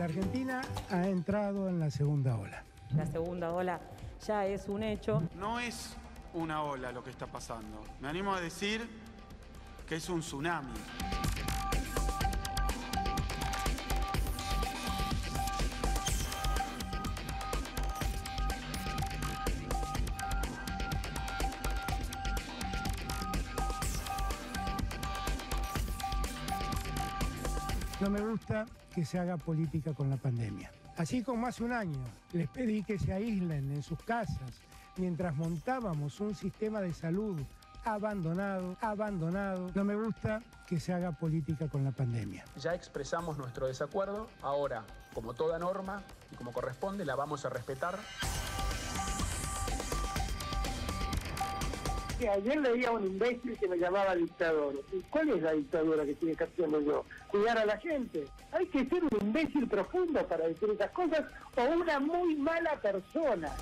La Argentina ha entrado en la segunda ola. La segunda ola ya es un hecho. No es una ola lo que está pasando. Me animo a decir que es un tsunami. No me gusta que se haga política con la pandemia. Así como hace un año les pedí que se aíslen en sus casas mientras montábamos un sistema de salud abandonado. No me gusta que se haga política con la pandemia. Ya expresamos nuestro desacuerdo, ahora, como toda norma y como corresponde, la vamos a respetar. Ayer leía a un imbécil que me llamaba dictador. ¿Y cuál es la dictadura que tiene que hacer yo? ¿Cuidar a la gente? Hay que ser un imbécil profundo para decir esas cosas o una muy mala persona.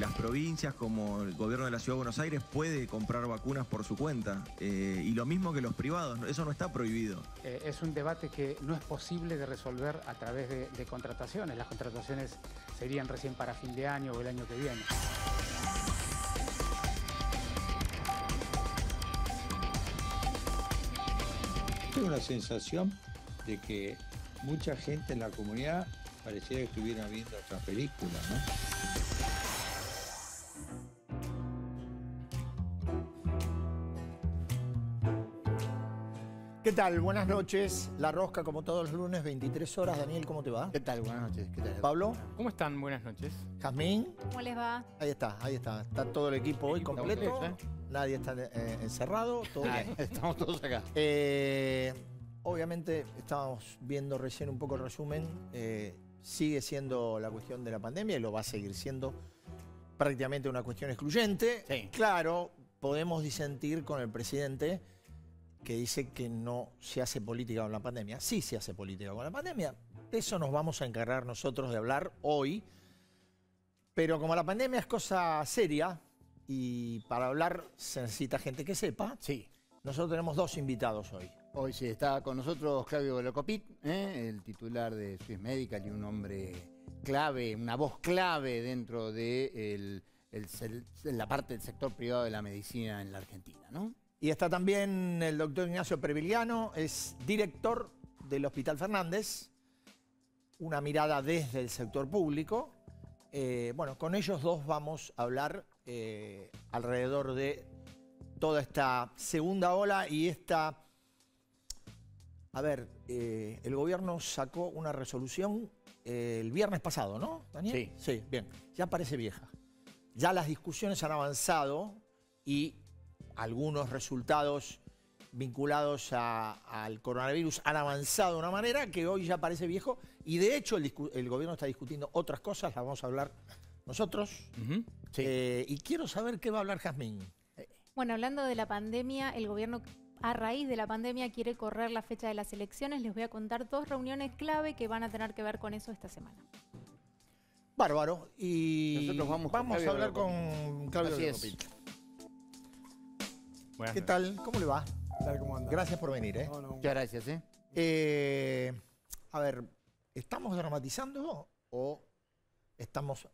Las provincias, como el gobierno de la Ciudad de Buenos Aires, puede comprar vacunas por su cuenta. Y lo mismo que los privados, eso no está prohibido. Es un debate que no es posible de resolver a través de contrataciones. Las contrataciones serían recién para fin de año o el año que viene. Tengo la sensación de que mucha gente en la comunidad pareciera que estuviera viendo otra película, ¿no? ¿Qué tal? Buenas noches. La Rosca, como todos los lunes, 23 horas. Daniel, ¿cómo te va? ¿Qué tal? Buenas noches. ¿Qué tal? Pablo. ¿Cómo están? Buenas noches. Jazmín. ¿Cómo les va? Ahí está, ahí está. Está todo el equipo hoy completo. Nadie está encerrado. Todo bien. Estamos todos acá. Obviamente, estábamos viendo recién un poco el resumen. Sigue siendo la cuestión de la pandemia y lo va a seguir siendo prácticamente una cuestión excluyente. Sí. Claro, podemos disentir con el presidente que dice que no se hace política con la pandemia. Sí se hace política con la pandemia. De eso nos vamos a encargar nosotros de hablar hoy. Pero como la pandemia es cosa seria y para hablar se necesita gente que sepa, sí. Nosotros tenemos dos invitados hoy. Hoy sí está con nosotros Claudio Locopit, el titular de Swiss Medical y un hombre clave, una voz clave dentro de la parte del sector privado de la medicina en la Argentina, ¿no? Y está también el doctor Ignacio Perviliano, es director del Hospital Fernández, una mirada desde el sector público. Bueno, con ellos dos vamos a hablar alrededor de toda esta segunda ola y esta... A ver, el gobierno sacó una resolución el viernes pasado, ¿no, Daniel? Sí. Sí, bien. Ya parece vieja. Ya las discusiones han avanzado y algunos resultados vinculados al coronavirus han avanzado de una manera que hoy ya parece viejo y de hecho el gobierno está discutiendo otras cosas, las vamos a hablar nosotros. Sí. Y quiero saber qué va a hablar Jazmín. Bueno, hablando de la pandemia, el gobierno a raíz de la pandemia quiere correr la fecha de las elecciones. Les voy a contar dos reuniones clave que van a tener que ver con eso esta semana. Bárbaro. Y nosotros vamos a hablar con Claudio Locopit. ¿Qué tal? ¿Cómo le va? ¿Cómo anda? Gracias por venir. Muchas gracias. A ver, ¿estamos dramatizando o estamos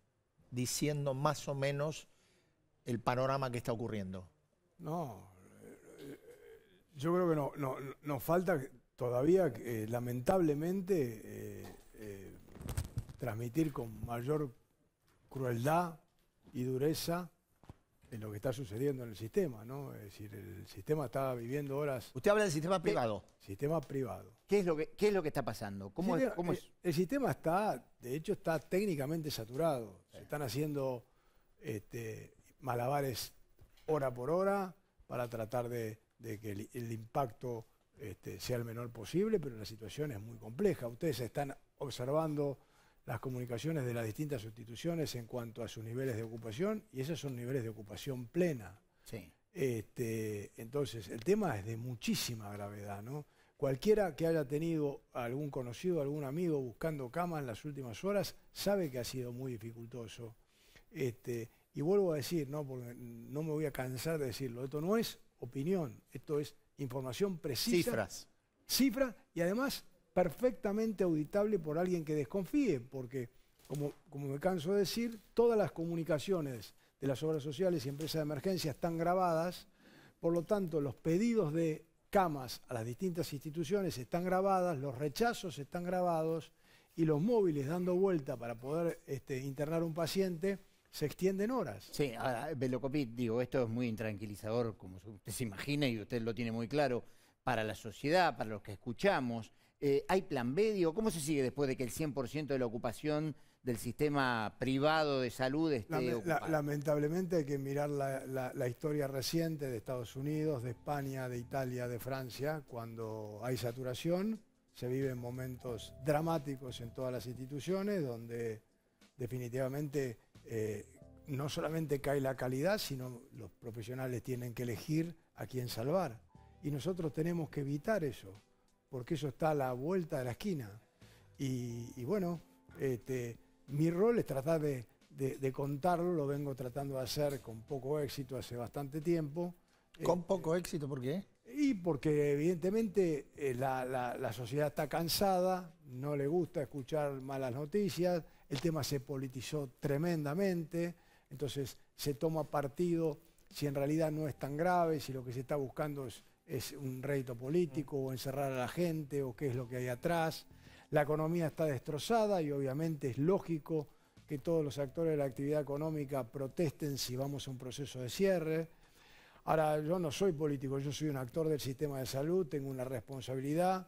diciendo más o menos el panorama que está ocurriendo? No, yo creo que nos falta todavía, lamentablemente, transmitir con mayor crueldad y dureza en lo que está sucediendo en el sistema, ¿no? Es decir, el sistema está viviendo horas... Usted habla del sistema privado. Sistema privado. ¿Qué es lo que está pasando? ¿Cómo es? El sistema está, de hecho, está técnicamente saturado. Se están haciendo malabares hora por hora para tratar de que el impacto sea el menor posible, pero la situación es muy compleja. Ustedes están observando las comunicaciones de las distintas instituciones en cuanto a sus niveles de ocupación, y esos son niveles de ocupación plena. Sí. Entonces, el tema es de muchísima gravedad, ¿no? Cualquiera que haya tenido algún conocido, algún amigo buscando cama en las últimas horas, sabe que ha sido muy dificultoso. Y vuelvo a decir, ¿no? Porque no me voy a cansar de decirlo, esto no es opinión, esto es información precisa. Cifras y además perfectamente auditable por alguien que desconfíe, porque como me canso de decir, todas las comunicaciones de las obras sociales y empresas de emergencia están grabadas, por lo tanto los pedidos de camas a las distintas instituciones están grabadas, los rechazos están grabados y los móviles dando vuelta para poder internar a un paciente se extienden horas. Sí, ahora, Velocopit, digo, esto es muy intranquilizador, como usted se imagina y usted lo tiene muy claro, para la sociedad, para los que escuchamos. ¿Hay plan B? Digo, ¿cómo se sigue después de que el 100% de la ocupación del sistema privado de salud esté ocupado? Lamentablemente hay que mirar la historia reciente de Estados Unidos, de España, de Italia, de Francia. Cuando hay saturación, se viven momentos dramáticos en todas las instituciones, donde definitivamente no solamente cae la calidad, sino los profesionales tienen que elegir a quién salvar. Y nosotros tenemos que evitar eso, porque eso está a la vuelta de la esquina. Y bueno, mi rol es tratar de contarlo, lo vengo tratando de hacer con poco éxito hace bastante tiempo. ¿Con poco éxito? ¿Por qué? Y porque evidentemente la sociedad está cansada, no le gusta escuchar malas noticias, el tema se politizó tremendamente, entonces se toma partido si en realidad no es tan grave, si lo que se está buscando es un rédito político o encerrar a la gente o qué es lo que hay atrás. La economía está destrozada y obviamente es lógico que todos los actores de la actividad económica protesten si vamos a un proceso de cierre. Ahora, yo no soy político, yo soy un actor del sistema de salud, tengo una responsabilidad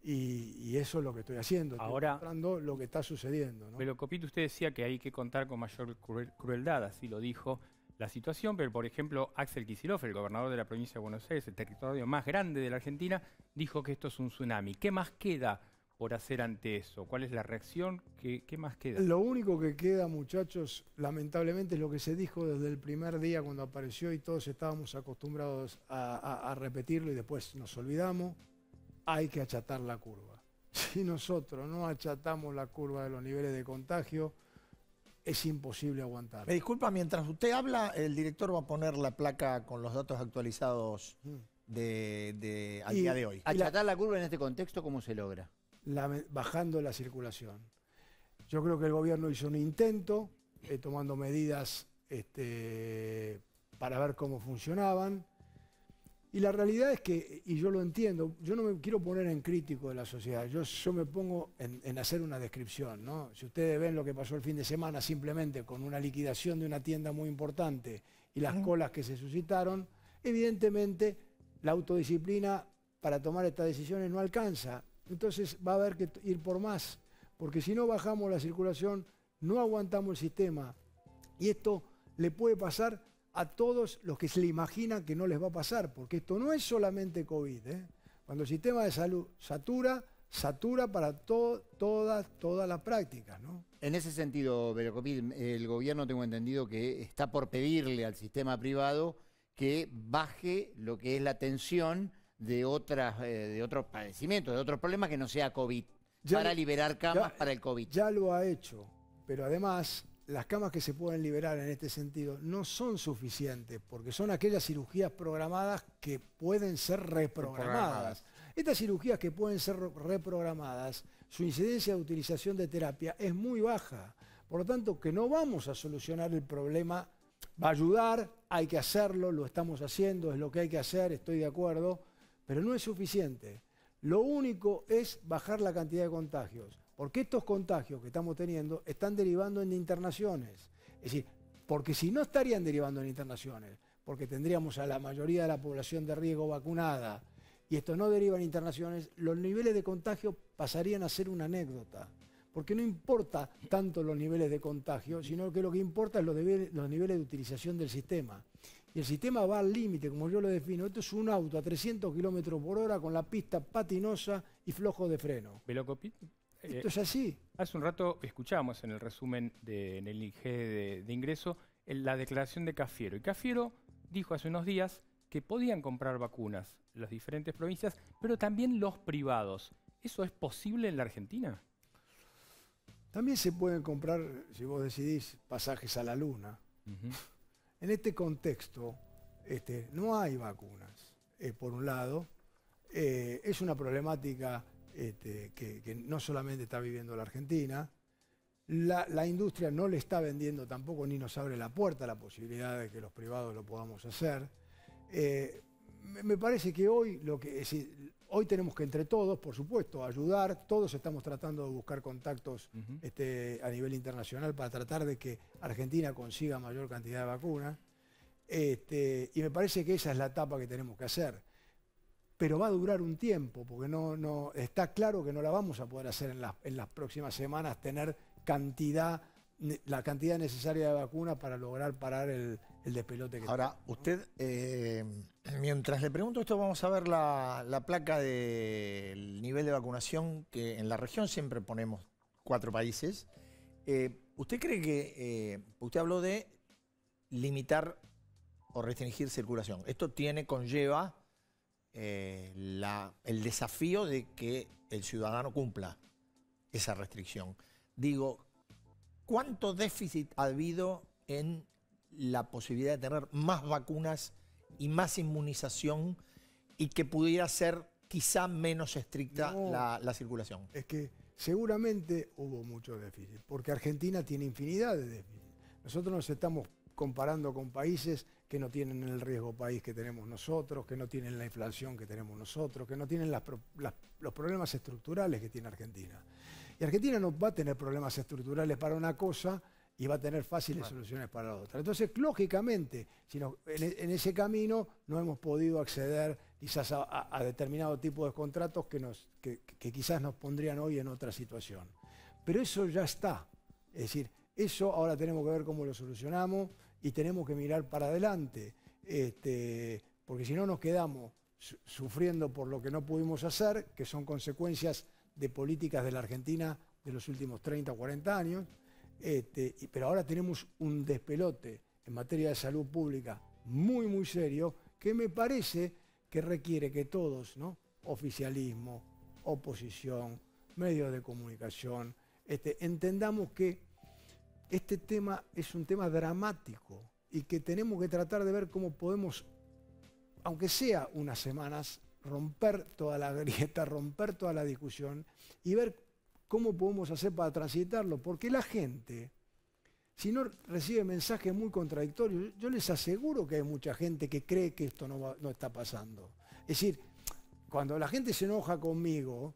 y eso es lo que estoy haciendo. Ahora, estoy mostrando lo que está sucediendo, ¿no? Velocopit, usted decía que hay que contar con mayor crueldad, así lo dijo la situación, pero por ejemplo Axel Kicillof, el gobernador de la provincia de Buenos Aires, el territorio más grande de la Argentina, dijo que esto es un tsunami. ¿Qué más queda por hacer ante eso? ¿Cuál es la reacción? ¿Qué más queda? Lo único que queda, muchachos, lamentablemente es lo que se dijo desde el primer día cuando apareció y todos estábamos acostumbrados a repetirlo y después nos olvidamos. Hay que achatar la curva. Si nosotros no achatamos la curva de los niveles de contagio, es imposible aguantar. Me disculpa, mientras usted habla, el director va a poner la placa con los datos actualizados al día de hoy. ¿Achatar la curva en este contexto cómo se logra? Bajando la circulación. Yo creo que el gobierno hizo un intento, tomando medidas para ver cómo funcionaban. Y la realidad es que, y yo lo entiendo, yo no me quiero poner en crítico de la sociedad, yo me pongo en hacer una descripción, ¿no? Si ustedes ven lo que pasó el fin de semana simplemente con una liquidación de una tienda muy importante y las colas que se suscitaron, evidentemente la autodisciplina para tomar estas decisiones no alcanza. Entonces va a haber que ir por más, porque si no bajamos la circulación, no aguantamos el sistema. Y esto le puede pasar a todos los que se le imaginan que no les va a pasar, porque esto no es solamente COVID. Cuando el sistema de salud satura para todas las prácticas, ¿no? En ese sentido, Velocopit, el gobierno tengo entendido que está por pedirle al sistema privado que baje lo que es la tensión de otros padecimientos, de otros problemas que no sea COVID, para liberar camas para el COVID. Ya lo ha hecho, pero además las camas que se pueden liberar en este sentido no son suficientes, porque son aquellas cirugías programadas que pueden ser reprogramadas. Estas cirugías que pueden ser reprogramadas, su incidencia de utilización de terapia es muy baja. Por lo tanto, que no vamos a solucionar el problema, va a ayudar, hay que hacerlo, lo estamos haciendo, es lo que hay que hacer, estoy de acuerdo, pero no es suficiente. Lo único es bajar la cantidad de contagios, porque estos contagios que estamos teniendo están derivando en internaciones. Es decir, porque si no estarían derivando en internaciones, porque tendríamos a la mayoría de la población de riesgo vacunada, y esto no deriva en internaciones, los niveles de contagio pasarían a ser una anécdota. Porque no importa tanto los niveles de contagio, sino que lo que importa es los niveles de utilización del sistema. Y el sistema va al límite, como yo lo defino. Esto es un auto a 300 kilómetros por hora con la pista patinosa y flojo de freno. Velocopit, esto es así. Hace un rato escuchábamos en el resumen en el IG de ingreso la declaración de Cafiero. Y Cafiero dijo hace unos días que podían comprar vacunas las diferentes provincias, pero también los privados. ¿Eso es posible en la Argentina? También se pueden comprar, si vos decidís, pasajes a la luna. En este contexto no hay vacunas, por un lado. Es una problemática que no solamente está viviendo la Argentina. La industria no le está vendiendo tampoco, ni nos abre la puerta a la posibilidad de que los privados lo podamos hacer. Me parece que hoy, hoy tenemos que entre todos, por supuesto, ayudar. Todos estamos tratando de buscar contactos a nivel internacional para tratar de que Argentina consiga mayor cantidad de vacunas. Y me parece que esa es la etapa que tenemos que hacer. Pero va a durar un tiempo, porque no está claro que no la vamos a poder hacer en las próximas semanas, tener la cantidad necesaria de vacunas para lograr parar el despelote que Ahora, usted, mientras le pregunto esto, vamos a ver la placa del nivel de vacunación, que en la región siempre ponemos 4 países. ¿Usted cree que, usted habló de limitar o restringir circulación? Esto conlleva el desafío de que el ciudadano cumpla esa restricción. Digo, ¿cuánto déficit ha habido en la posibilidad de tener más vacunas y más inmunización y que pudiera ser quizá menos estricta la circulación? Es que seguramente hubo mucho déficit, porque Argentina tiene infinidad de déficit. Nosotros nos estamos comparando con países que no tienen el riesgo país que tenemos nosotros, que no tienen la inflación que tenemos nosotros, que no tienen los problemas estructurales que tiene Argentina. Y Argentina no va a tener problemas estructurales para una cosa y va a tener fáciles soluciones para la otra. Entonces, lógicamente, en ese camino no hemos podido acceder quizás a determinado tipo de contratos que quizás nos pondrían hoy en otra situación. Pero eso ya está. Es decir, eso ahora tenemos que ver cómo lo solucionamos y tenemos que mirar para adelante, porque si no nos quedamos sufriendo por lo que no pudimos hacer, que son consecuencias de políticas de la Argentina de los últimos 30 o 40 años, pero ahora tenemos un despelote en materia de salud pública muy, muy serio, que me parece que requiere que todos, ¿no? Oficialismo, oposición, medios de comunicación, entendamos que este tema es un tema dramático y que tenemos que tratar de ver cómo podemos, aunque sea unas semanas, romper toda la grieta, romper toda la discusión y ver cómo podemos hacer para transitarlo. Porque la gente, si no recibe mensajes muy contradictorios, yo les aseguro que hay mucha gente que cree que esto no está pasando. Es decir, cuando la gente se enoja conmigo,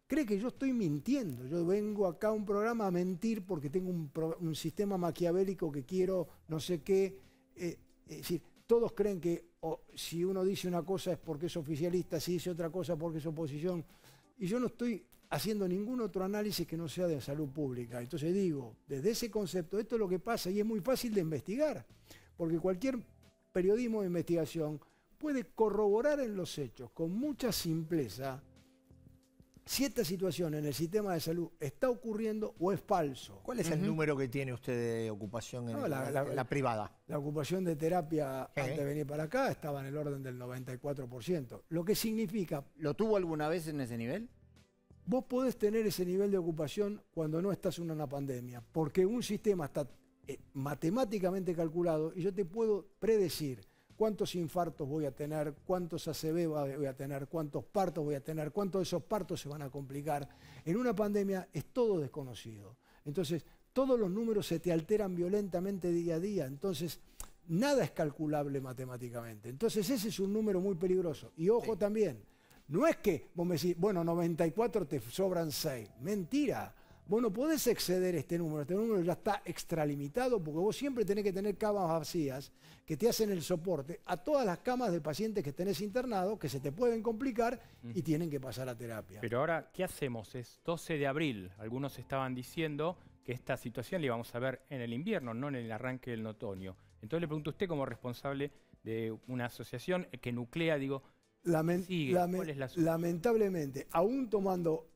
cree que yo estoy mintiendo. Yo vengo acá a un programa a mentir porque tengo un sistema maquiavélico que quiero no sé qué. Es decir, todos creen que si uno dice una cosa es porque es oficialista, si dice otra cosa porque es oposición. Y yo no estoy haciendo ningún otro análisis que no sea de salud pública. Entonces digo, desde ese concepto, esto es lo que pasa y es muy fácil de investigar. Porque cualquier periodismo de investigación puede corroborar en los hechos con mucha simpleza si esta situación en el sistema de salud está ocurriendo o es falso. ¿Cuál es el número que tiene usted de ocupación en la privada? La ocupación de terapia antes de venir para acá estaba en el orden del 94%. Lo que significa... ¿Lo tuvo alguna vez en ese nivel? Vos podés tener ese nivel de ocupación cuando no estás en una pandemia, porque un sistema está matemáticamente calculado y yo te puedo predecir cuántos infartos voy a tener, cuántos ACV voy a tener, cuántos partos voy a tener, cuántos de esos partos se van a complicar. En una pandemia es todo desconocido. Entonces, todos los números se te alteran violentamente día a día. Entonces, nada es calculable matemáticamente. Entonces, ese es un número muy peligroso. Y ojo también, no es que vos me decís, bueno, 94 te sobran 6. Mentira. Vos no podés exceder este número ya está extralimitado porque vos siempre tenés que tener camas vacías que te hacen el soporte a todas las camas de pacientes que tenés internados que se te pueden complicar y tienen que pasar a terapia. Pero ahora, ¿qué hacemos? Es 12 de abril. Algunos estaban diciendo que esta situación la íbamos a ver en el invierno, no en el arranque del otoño. Entonces le pregunto a usted como responsable de una asociación que nuclea, digo, lamentablemente, aún tomando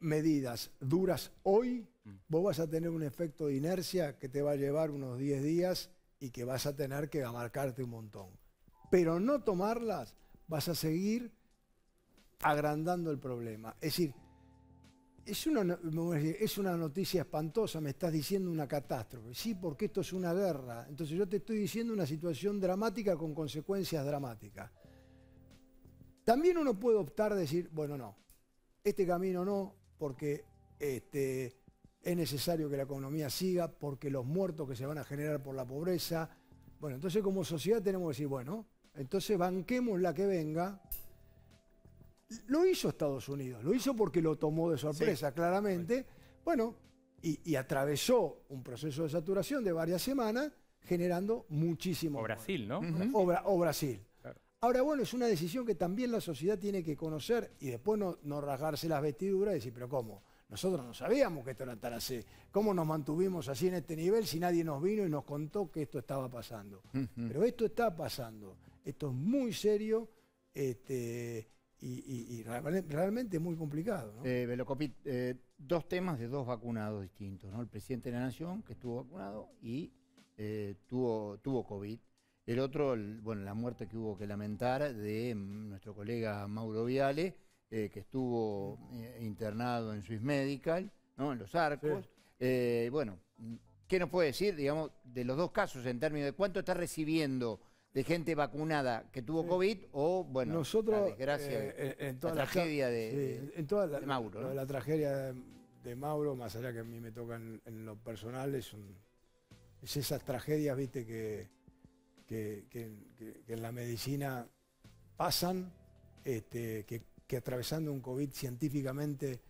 medidas duras hoy, vos vas a tener un efecto de inercia que te va a llevar unos 10 días y que vas a tener que amarcarte un montón. Pero no tomarlas, vas a seguir agrandando el problema. Es decir, es una noticia espantosa, me estás diciendo una catástrofe. Sí, porque esto es una guerra. Entonces yo te estoy diciendo una situación dramática con consecuencias dramáticas. También uno puede optar a decir, bueno, no, este camino no, porque es necesario que la economía siga, porque los muertos que se van a generar por la pobreza. Bueno, entonces como sociedad tenemos que decir, bueno, entonces banquemos la que venga. Lo hizo Estados Unidos, lo hizo porque lo tomó de sorpresa, claramente. Bueno, y atravesó un proceso de saturación de varias semanas, generando muchísimo. O Brasil, ¿no? O Brasil. Claro. Ahora, bueno, es una decisión que también la sociedad tiene que conocer y después no rasgarse las vestiduras y decir, pero ¿cómo? Nosotros no sabíamos que esto era tan así. ¿Cómo nos mantuvimos así en este nivel si nadie nos vino y nos contó que esto estaba pasando? Pero esto está pasando. Esto es muy serio. Y realmente muy complicado, ¿no? Velocopit, dos temas de dos vacunados distintos, ¿no? El presidente de la Nación, que estuvo vacunado y tuvo COVID. El otro, bueno, la muerte que hubo que lamentar de nuestro colega Mauro Viale, que estuvo internado en Swiss Medical, ¿no? En Los Arcos. Sí. Bueno, ¿qué nos puede decir, digamos, de los dos casos en términos de cuánto está recibiendo de gente vacunada que tuvo COVID o, bueno, nosotros, la desgracia, la tragedia de Mauro, ¿no? La tragedia de Mauro, más allá que a mí me toca en lo personal, es esas tragedias, viste, que en la medicina pasan, que atravesando un COVID científicamente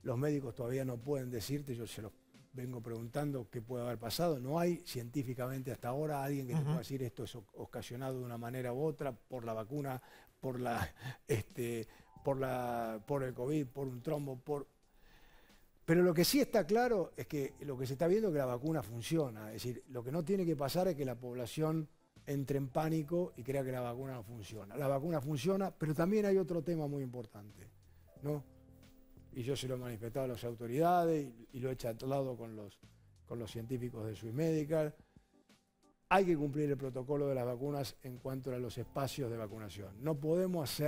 los médicos todavía no pueden decirte, yo se los vengo preguntando qué puede haber pasado. No hay científicamente hasta ahora alguien que te pueda decir esto es ocasionado de una manera u otra por la vacuna, por el COVID, por un trombo, Pero lo que sí está claro es que lo que se está viendo es que la vacuna funciona. Es decir, lo que no tiene que pasar es que la población entre en pánico y crea que la vacuna no funciona. La vacuna funciona, pero también hay otro tema muy importante, ¿no? Y yo se lo he manifestado a las autoridades y lo he charlado con los científicos de Swiss Medical. Hay que cumplir el protocolo de las vacunas en cuanto a los espacios de vacunación. No podemos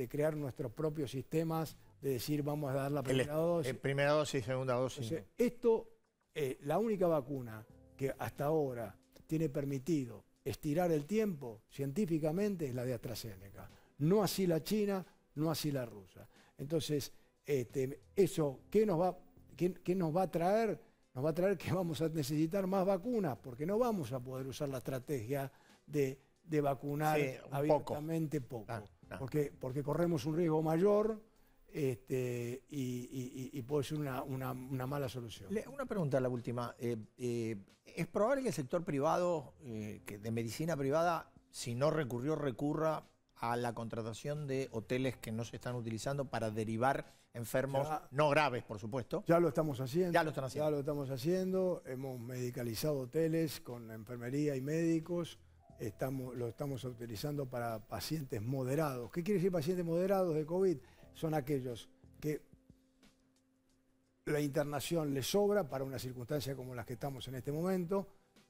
crear nuestros propios sistemas de decir vamos a dar la primera dosis. Primera dosis, segunda dosis. Entonces, la única vacuna que hasta ahora tiene permitido estirar el tiempo científicamente es la de AstraZeneca. No así la china, no así la rusa. Entonces, eso, ¿qué nos va a traer? Nos va a traer que vamos a necesitar más vacunas, porque no vamos a poder usar la estrategia de vacunar abiertamente poco. Claro. Porque corremos un riesgo mayor y puede ser una mala solución. Una pregunta, la última. ¿Es probable que el sector privado, de medicina privada, si no recurra a la contratación de hoteles que no se están utilizando para derivar enfermos no graves, por supuesto? Ya lo estamos haciendo. Ya lo están haciendo. Ya lo estamos haciendo. Hemos medicalizado hoteles con enfermería y médicos. Lo estamos utilizando para pacientes moderados. ¿Qué quiere decir pacientes moderados de COVID? Son aquellos que la internación les sobra para una circunstancia como las que estamos en este momento,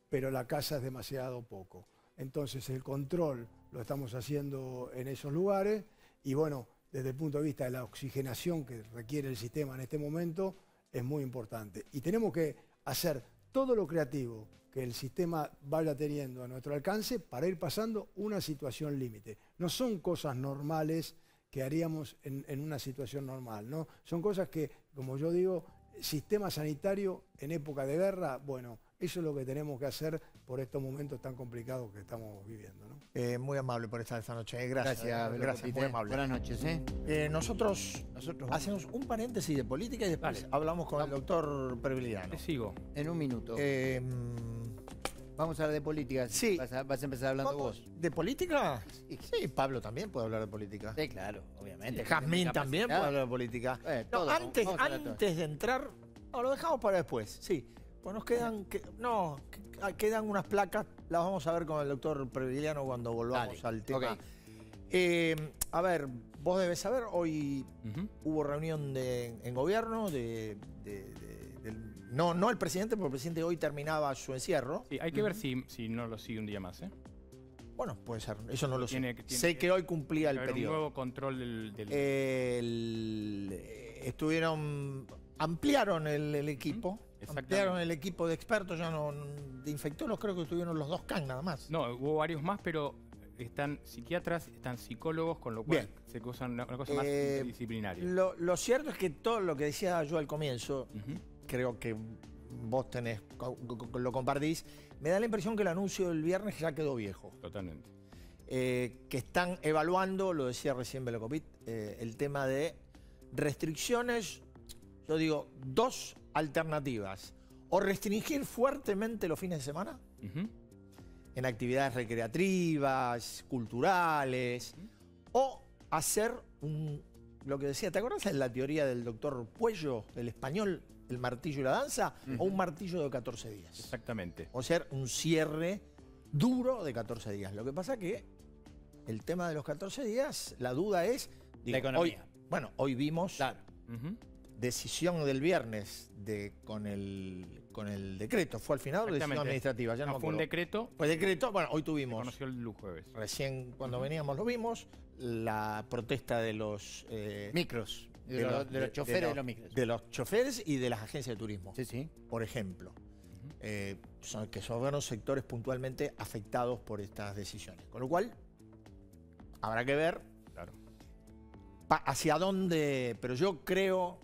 pero la casa es demasiado poco. Entonces el control lo estamos haciendo en esos lugares y bueno, desde el punto de vista de la oxigenación que requiere el sistema en este momento es muy importante. Y tenemos que hacer todo lo creativo que el sistema vaya teniendo a nuestro alcance para ir pasando una situación límite. No son cosas normales que haríamos en una situación normal, ¿no? Son cosas que, como yo digo, sistema sanitario en época de guerra, bueno, eso es lo que tenemos que hacer por estos momentos tan complicados que estamos viviendo, ¿no? Muy amable por estar esta noche. Gracias. Gracias, muy amable. Buenas noches. Nosotros hacemos un paréntesis de política y después hablamos con el doctor Previliano. Te sigo. En un minuto. Vamos a hablar de política. Sí. Vas a empezar hablando vos. ¿De política? Sí, Pablo también puede hablar de política. Sí, claro, obviamente. Jazmín también puede hablar de política. Antes de entrar, lo dejamos para después, sí. Pues nos quedan, quedan unas placas, las vamos a ver con el doctor Previliano cuando volvamos al tema. A ver, vos debes saber, hoy hubo reunión en gobierno no el presidente, porque el presidente hoy terminaba su encierro. Sí, hay que ver si no lo sigue un día más, ¿eh? Bueno, puede ser, eso no lo sé. Sé que hoy cumplía el periodo. Un nuevo control del... ampliaron el equipo. Ampliaron el equipo de expertos, ya no de infectólogos, creo que estuvieron los 2 CAN nada más. No, hubo varios más, pero están psiquiatras, están psicólogos, con lo cual se usan una cosa más interdisciplinaria. Lo cierto es que todo lo que decía yo al comienzo, creo que vos lo compartís, me da la impresión que el anuncio del viernes ya quedó viejo. Totalmente. Que están evaluando, lo decía recién Velocopit, el tema de restricciones. Yo digo, 2 alternativas. O restringir fuertemente los fines de semana en actividades recreativas, culturales, o hacer lo que decía, ¿te acuerdas de la teoría del doctor Puello, el español, el martillo y la danza? O un martillo de 14 días. Exactamente. O sea, un cierre duro de 14 días. Lo que pasa que el tema de los 14 días, la duda es... la economía. Hoy vimos... Claro. Decisión del viernes con el decreto. ¿Fue al final o decisión administrativa? Ya no fue un decreto. Fue decreto. Bueno, hoy tuvimos. Se conoció el jueves. Recién cuando veníamos lo vimos. La protesta de los micros. De los choferes de los micros. De los choferes y de las agencias de turismo. Sí. Por ejemplo. Que son los sectores puntualmente afectados por estas decisiones. Con lo cual, habrá que ver hacia dónde. Pero yo creo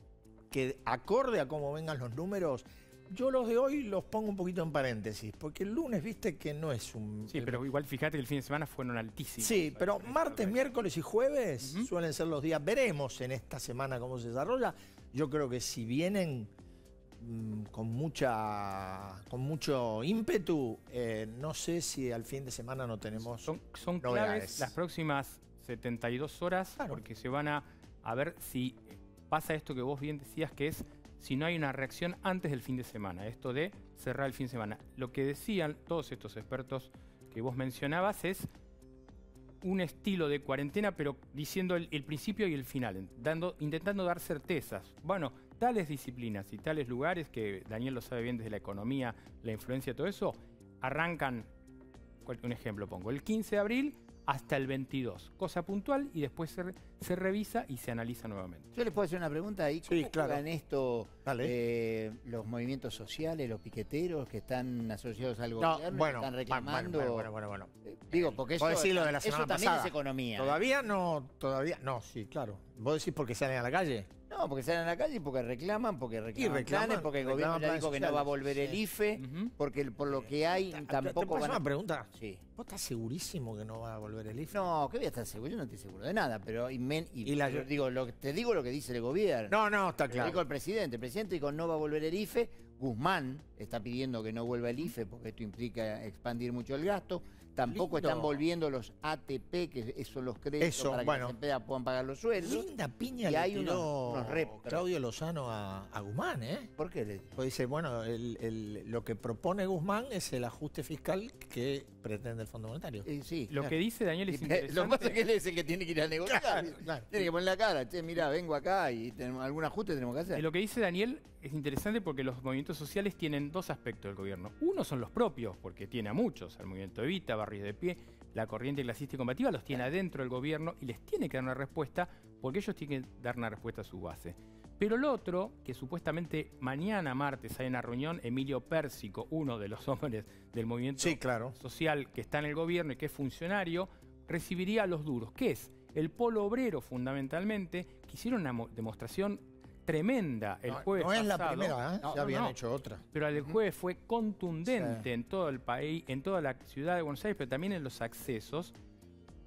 que acorde a cómo vengan los números, yo los de hoy los pongo un poquito en paréntesis, porque el lunes viste que no es un... Sí, pero igual fíjate que el fin de semana fueron altísimos. Sí, pero martes, miércoles y jueves suelen ser los días. Veremos en esta semana cómo se desarrolla. Yo creo que si vienen con mucho ímpetu, no sé si al fin de semana no tenemos son claves las próximas 72 horas, porque se van a ver si pasa esto que vos bien decías, que es si no hay una reacción antes del fin de semana, esto de cerrar el fin de semana. Lo que decían todos estos expertos que vos mencionabas es un estilo de cuarentena, pero diciendo el principio y el final, intentando dar certezas. Bueno, tales disciplinas y tales lugares, que Daniel lo sabe bien desde la economía, la influencia, todo eso, arrancan, un ejemplo pongo, el 15 de abril hasta el 22, cosa puntual, y después se revisa y se analiza nuevamente. Yo les puedo hacer una pregunta ahí. ¿Cómo juegan esto los movimientos sociales, los piqueteros que están asociados al gobierno, que están reclamando? Bueno. Digo, porque eso, decir lo de la eso semana también pasada. es economía. Todavía no, sí, claro. ¿Vos decís porque salen a la calle? No, porque salen a la calle y porque reclaman planes, porque el gobierno ya dijo que no va a volver el IFE, porque por lo que hay tampoco van a... una pregunta? Sí. ¿Vos estás segurísimo que no va a volver el IFE? No, que voy a estar seguro, yo no estoy seguro de nada, pero te digo lo que dice el gobierno. No, está claro. Te digo el presidente dijo no va a volver el IFE, Guzmán está pidiendo que no vuelva el IFE porque esto implica expandir mucho el gasto. Tampoco están volviendo los ATP, que son los créditos para que las empresas puedan pagar los sueldos. Linda piña y le hay tiró unos Claudio Lozano a Guzmán, ¿eh? ¿Por qué? Pues dice, bueno, lo que propone Guzmán es el ajuste fiscal que pretende el Fondo Monetario. Sí, lo que dice Daniel es interesante. Lo que pasa es que él es el que tiene que ir a negociar. Claro. Tiene que poner la cara. Che, mira, vengo acá y algún ajuste tenemos que hacer. Lo que dice Daniel es interesante porque los movimientos sociales tienen 2 aspectos del gobierno. Uno son los propios, porque tiene a muchos, al movimiento Evita, Barrios de Pie, la corriente clasista y combativa, los tiene adentro del gobierno y les tiene que dar una respuesta, porque ellos tienen que dar una respuesta a su base. Pero el otro, que supuestamente mañana martes hay una reunión, Emilio Pérsico, uno de los hombres del movimiento social que está en el gobierno y que es funcionario, recibiría a los duros, que es el polo obrero fundamentalmente, que hicieron una demostración tremenda el jueves pasado. No es la primera, ¿eh? Ya habían hecho otra. Pero el jueves fue contundente en todo el país, en toda la ciudad de Buenos Aires, pero también en los accesos.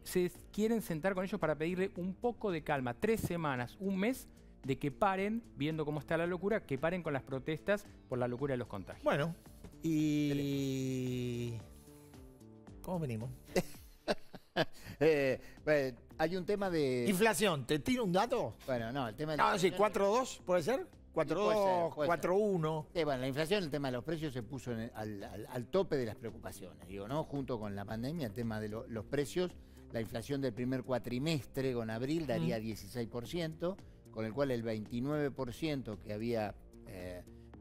Se quieren sentar con ellos para pedirle un poco de calma, 3 semanas, un mes, de que paren, viendo cómo está la locura, que paren con las protestas por la locura de los contagios. Bueno, y... ¿Cómo venimos? Hay un tema de... Inflación, ¿te tiro un dato? Bueno, no, el tema de... No, sí, 4.2, ¿puede ser? 4.2, 4.1. Bueno, la inflación, el tema de los precios se puso al tope de las preocupaciones, digo, ¿no? Junto con la pandemia, el tema de los precios, la inflación del primer cuatrimestre con abril daría 16%, con el cual el 29% que había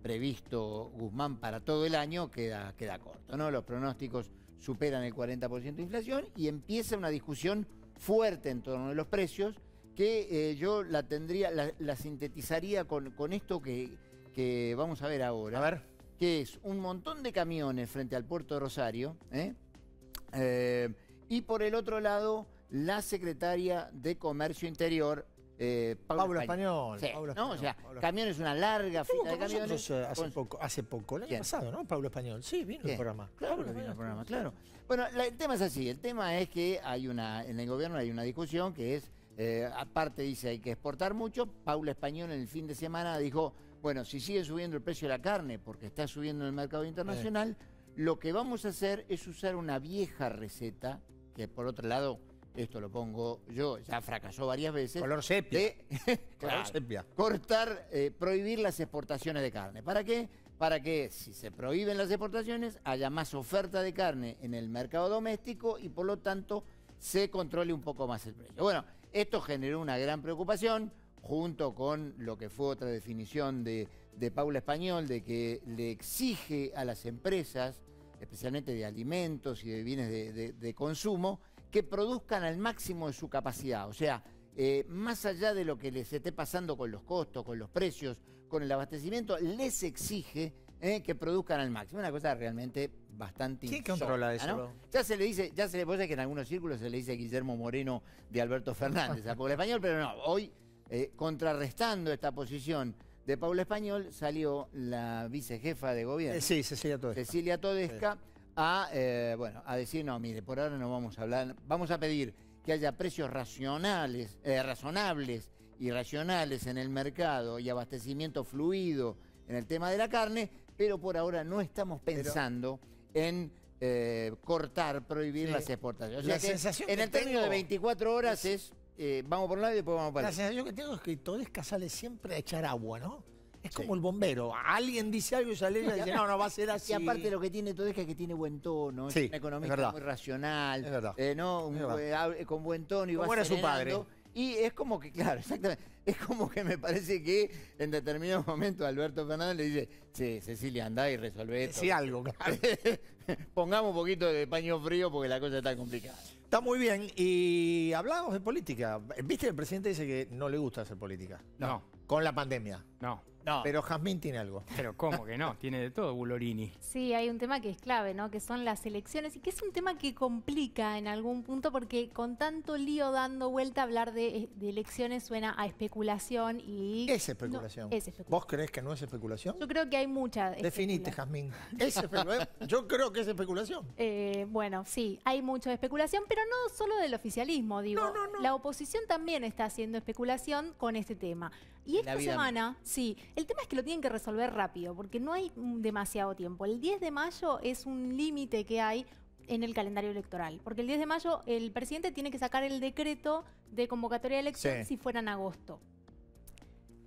previsto Guzmán para todo el año queda corto, ¿no? Los pronósticos superan el 40% de inflación y empieza una discusión fuerte en torno a los precios que yo la sintetizaría con esto que vamos a ver ahora. A ver. Que es un montón de camiones frente al puerto de Rosario, y por el otro lado, la secretaria de Comercio Interior, Paula Español. Sí, Paula ¿no? Español, O sea, Paula camiones, una larga fila de camiones. Nosotros hace poco, el año pasado, ¿no? Paula Español. Sí, vino el programa. Claro que vino el programa, claro. Bueno, el tema es así. El tema es que en el gobierno hay una discusión que es, aparte dice hay que exportar mucho. Paula Español en el fin de semana dijo, bueno, si sigue subiendo el precio de la carne porque está subiendo en el mercado internacional, lo que vamos a hacer es usar una vieja receta, que por otro lado, esto lo pongo yo, ya fracasó varias veces. Color sepia. Color sepia. Prohibir las exportaciones de carne. ¿Para qué? Para que si se prohíben las exportaciones haya más oferta de carne en el mercado doméstico y por lo tanto se controle un poco más el precio. Bueno, esto generó una gran preocupación junto con lo que fue otra definición de Paula Español, de que le exige a las empresas, especialmente de alimentos y de bienes de consumo, que produzcan al máximo de su capacidad. O sea, más allá de lo que les esté pasando con los costos, con los precios, con el abastecimiento, les exige que produzcan al máximo. Una cosa realmente bastante ¿Quién insólita, controla eso? ¿no? Ya se le dice, vos sabés que en algunos círculos se le dice Guillermo Moreno de Alberto Fernández a Paula Español, pero no, hoy, contrarrestando esta posición de Paula Español, salió la vicejefa de gobierno. Sí, Cecilia Todesca. Cecilia Todesca. Sí. A decir, no, mire, por ahora no vamos a hablar, vamos a pedir que haya precios razonables y racionales en el mercado y abastecimiento fluido en el tema de la carne, pero por ahora no estamos pensando en prohibir las exportaciones. O sea que en el término de 24 horas vamos por un lado y después vamos para el otro. La sensación que tengo es que Todesca sale siempre a echar agua, ¿no? Es como el bombero. Alguien dice algo y sale y dice, no, va a ser así. Y aparte lo que tiene Todesca es que tiene buen tono, es un economista muy racional, con buen tono y va era su padre. Y es como que, claro, exactamente, es como que me parece que en determinado momento Alberto Fernández le dice, sí, Cecilia, andá y resolvé esto. Sí, algo, claro. Pongamos un poquito de paño frío porque la cosa está complicada. Está muy bien. Y hablamos de política. ¿Viste? El presidente dice que no le gusta hacer política. No. Con la pandemia. No. Pero Jazmín tiene algo. Pero ¿cómo que no? Tiene de todo Bulorini. Sí, hay un tema que es clave, ¿no? Que son las elecciones y que es un tema que complica en algún punto porque con tanto lío dando vuelta hablar de elecciones suena a especulación y... Es especulación. No, es especulación. ¿Vos creés que no es especulación? Yo creo que hay mucha Definite, Jazmín. ¿Es especulación? Yo creo que es especulación. Bueno, sí, hay mucha especulación, pero no solo del oficialismo, digo. No. La oposición también está haciendo especulación con este tema. Y esta semana, sí, el tema es que lo tienen que resolver rápido, porque no hay demasiado tiempo. El 10 de mayo es un límite que hay en el calendario electoral, porque el 10 de mayo el presidente tiene que sacar el decreto de convocatoria de elección si fuera en agosto.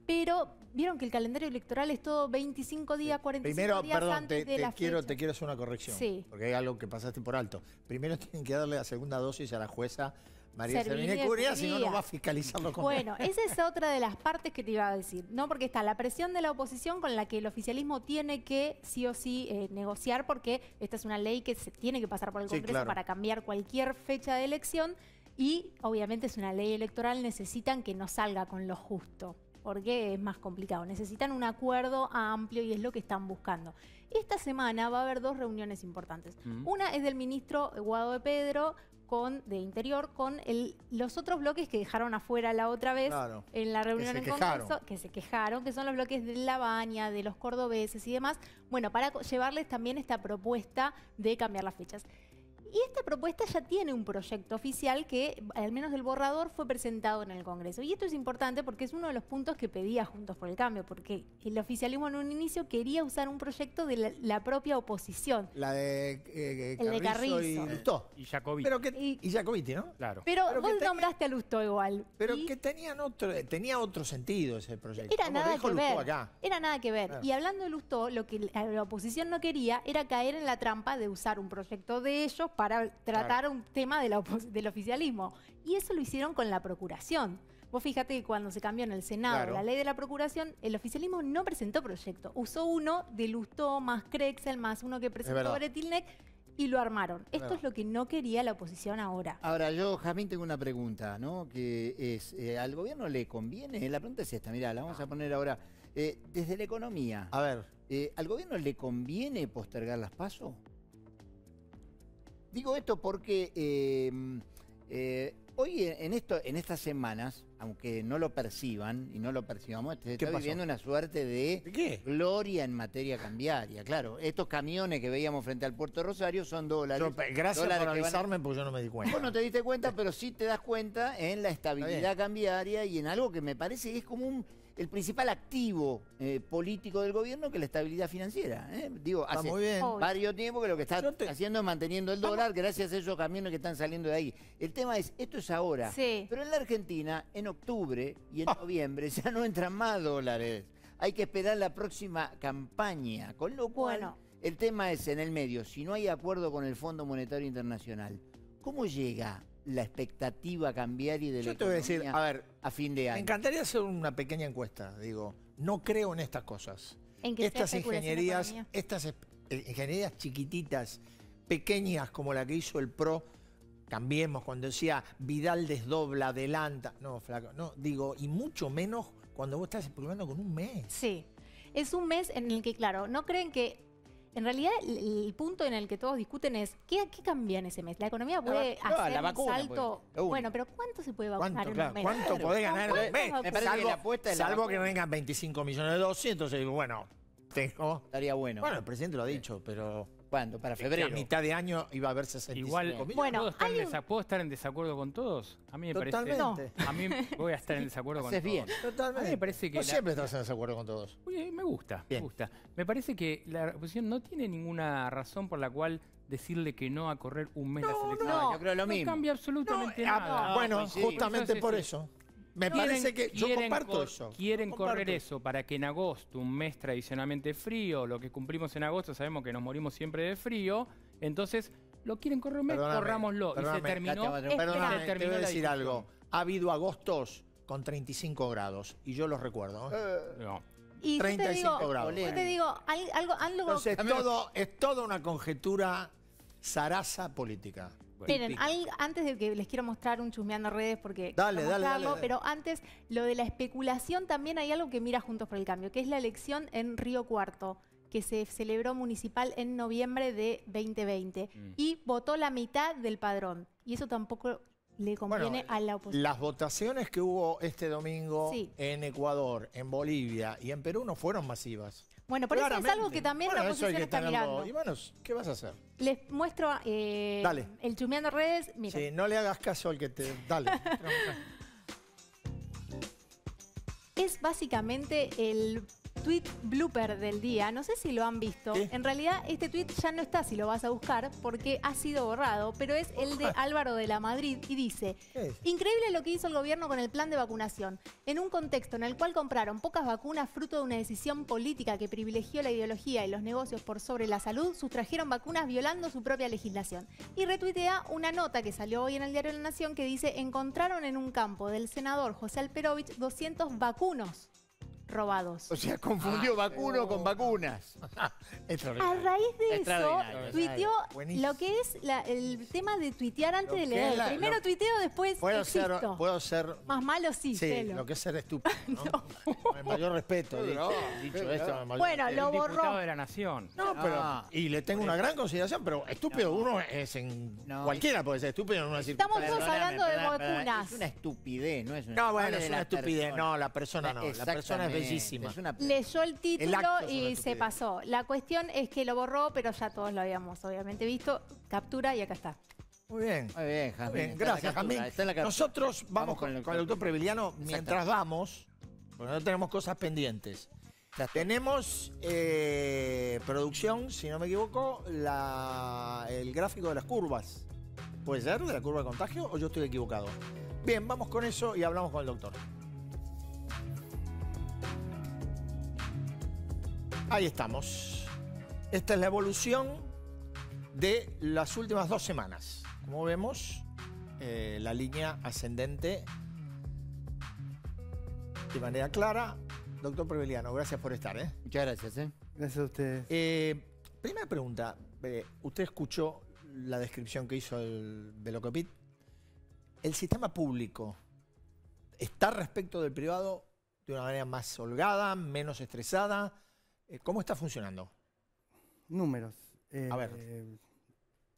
Pero vieron que el calendario electoral es todo 25 días, 45 días antes de la fecha. Te quiero hacer una corrección, porque hay algo que pasaste por alto. Primero tienen que darle la segunda dosis a la jueza María Servini Curia, si no va a fiscalizarlo con Bueno, esa es otra de las partes que te iba a decir, ¿no? Porque está la presión de la oposición con la que el oficialismo tiene que sí o sí negociar, porque esta es una ley que se tiene que pasar por el Congreso para cambiar cualquier fecha de elección y obviamente es una ley electoral, necesitan que no salga con lo justo, porque es más complicado. Necesitan un acuerdo amplio y es lo que están buscando. Esta semana va a haber dos reuniones importantes. Una es del ministro Guado de Pedro de Interior con los otros bloques que dejaron afuera la otra vez en la reunión en Congreso, que se quejaron, que son los bloques de La Baña, de los cordobeses y demás. Bueno, para llevarles también esta propuesta de cambiar las fechas. Y esta propuesta ya tiene un proyecto oficial que, al menos el borrador, fue presentado en el Congreso. Y esto es importante porque es uno de los puntos que pedía Juntos por el Cambio, porque el oficialismo en un inicio quería usar un proyecto de la propia oposición. La de Carrizo y Lustó. Y Jacobiti. Y Jacobiti, ¿no? Claro. Pero vos nombraste a Lustó igual. Pero que tenía otro sentido ese proyecto. Era nada que ver. Era nada que ver. Y hablando de Lustó, lo que la oposición no quería era caer en la trampa de usar un proyecto de ellos para tratar un tema del oficialismo. Y eso lo hicieron con la procuración. Vos fíjate que cuando se cambió en el Senado la ley de la procuración, el oficialismo no presentó proyecto. Usó uno de Lustó más Crexel más uno que presentó Bretilnec y lo armaron. Esto Claro. es lo que no quería la oposición ahora. Ahora, yo, Jazmín, tengo una pregunta, ¿no? Que es, ¿al gobierno le conviene? La pregunta es esta, mirá, la vamos a poner ahora. Desde la economía. A ver. ¿Al gobierno le conviene postergar las PASO? Digo esto porque hoy en estas semanas, aunque no lo perciban y no lo percibamos, se está viviendo una suerte de gloria en materia cambiaria. Claro, estos camiones que veíamos frente al Puerto de Rosario son dólares. Gracias dólares por que van avisarme, porque yo no me di cuenta. Vos no te diste cuenta, pero sí te das cuenta en la estabilidad cambiaria y en algo que me parece que es como el principal activo político del gobierno, que es la estabilidad financiera. Digo, Está hace muy bien. varios tiempos que lo que está haciendo es manteniendo el dólar gracias a esos camiones que están saliendo de ahí. El tema es, esto es ahora, pero en la Argentina, en octubre y en noviembre ya no entran más dólares. Hay que esperar la próxima campaña, con lo cual el tema es en el medio, si no hay acuerdo con el Fondo Monetario Internacional, ¿cómo llega la expectativa cambiaria de la Yo te voy a decir, a ver, a fin de año? Me encantaría hacer una pequeña encuesta. Digo, no creo en estas cosas. En que sea Estas especulación ingenierías, economía. ingenierías chiquititas, pequeñas como la que hizo el PRO, Cambiemos, cuando decía Vidal desdobla, adelanta. No, flaco, no, digo, y mucho menos cuando vos estás experimentando con un mes. Sí, es un mes en el que, claro, no creen que... En realidad, el punto en el que todos discuten es, ¿qué cambia en ese mes? ¿La economía puede hacer la vacuna, un salto? pues. Bueno, pero ¿cuánto se puede vacunar en un Claro, mes? ¿cuánto podés ganar en un mes? Me parece que la apuesta es la Salvo que vacuna. vengan 25 millones de dosis, entonces, bueno, tengo... Estaría bueno. Bueno, el presidente lo ha dicho, pero... ¿Cuándo? Para que febrero. a mitad de año iba a haber 65 Igual, millones. ¿puedo estar en desacuerdo con todos? A mí me Totalmente. parece... A mí voy a estar en desacuerdo con Haces todos. bien. Totalmente. A mí me parece que... No siempre estás en desacuerdo con todos. Oye, me gusta, Bien. me gusta. Me parece que la oposición no tiene ninguna razón por la cual decirle que no a correr un mes las elecciones. No, yo creo lo No mismo. cambia absolutamente Ah, nada. bueno, sí. justamente por Entonces, eso. Me parece que yo comparto eso. Quieren Comparto. correr eso para que en agosto, un mes tradicionalmente frío, lo que cumplimos en agosto, sabemos que nos morimos siempre de frío, entonces lo quieren correr un mes, Perdóname, corrámoslo. perdóname, y se terminó. Perdóname, se terminó te voy a la decir discusión. algo. Ha habido agostos con 35 grados, y yo los recuerdo. No. Y yo te 35 digo, grados. yo te digo, algo Entonces, es toda una conjetura zaraza política. Miren, antes de que les quiero mostrar un chusmeando redes, porque Dale, quiero dale, mostrarlo, dale. pero antes, lo de la especulación, también hay algo que mira Juntos por el Cambio, que es la elección en Río Cuarto, que se celebró municipal en noviembre de 2020, y votó la mitad del padrón, y eso tampoco le conviene a la oposición. Las votaciones que hubo este domingo Sí. en Ecuador, en Bolivia y en Perú no fueron masivas. Bueno, por eso es Claramente. algo que también Bueno, la eso hay oposición que está tenerlo. mirando. Y bueno, ¿qué vas a hacer? Les muestro Dale. el chusmeando redes. Miren. Sí, no le hagas caso al que te... Dale. Es básicamente el tweet blooper del día. No sé si lo han visto. ¿Qué? En realidad, este tweet ya no está si lo vas a buscar porque ha sido borrado, pero es el de Álvaro de la Madrid y dice: ¿Qué es? increíble lo que hizo el gobierno con el plan de vacunación. En un contexto en el cual compraron pocas vacunas fruto de una decisión política que privilegió la ideología y los negocios por sobre la salud, sustrajeron vacunas violando su propia legislación. Y retuitea una nota que salió hoy en el diario La Nación que dice: encontraron en un campo del senador José Alperovich 200 vacunos robados. O sea, confundió vacuno con vacunas. A raíz de eso, Extraordinario. tuiteó Buenísimo. lo que es el tema de tuitear antes de que leer. es la- Primero lo- tuiteo, después Puedo existo. ser... Más malo sí, Sí, celo. lo que es ser estúpido, ¿no? Con el mayor respeto, dicho esto. con el mayor Bueno, respeto. lo Diputado borró. de la Nación. No, pero... Y le tengo una gran consideración, pero estúpido uno es en... Cualquiera puede ser estúpido en una Estamos circunstancia. todos hablando de vacunas. Es una estupidez, no es una No, bueno, hable es de una la estupidez. persona. No, la persona no. La persona es Exactamente, bellísima. es una- Leyó el título El acto es una y se estupidez. pasó. La cuestión es que lo borró, pero ya todos lo habíamos obviamente visto. Captura y acá está. Muy bien. Muy bien, Muy Jazmín. bien, está en la gracias, captura, Jamín. está en la captura. Nosotros vamos con el doctor Previliano mientras vamos, porque no tenemos cosas pendientes. Tenemos producción, si no me equivoco, el gráfico de las curvas. ¿Puede ser de la curva de contagio o yo estoy equivocado? Bien, vamos con eso y hablamos con el doctor. Ahí estamos. Esta es la evolución de las últimas 2 semanas. Como vemos, la línea ascendente de manera clara. Doctor Previliano, gracias por estar. Muchas gracias. Gracias a ustedes. Primera pregunta. usted escuchó la descripción que hizo el Velocopit. ¿El sistema público está respecto del privado de una manera más holgada, menos estresada? ¿Cómo está funcionando? Números. A ver.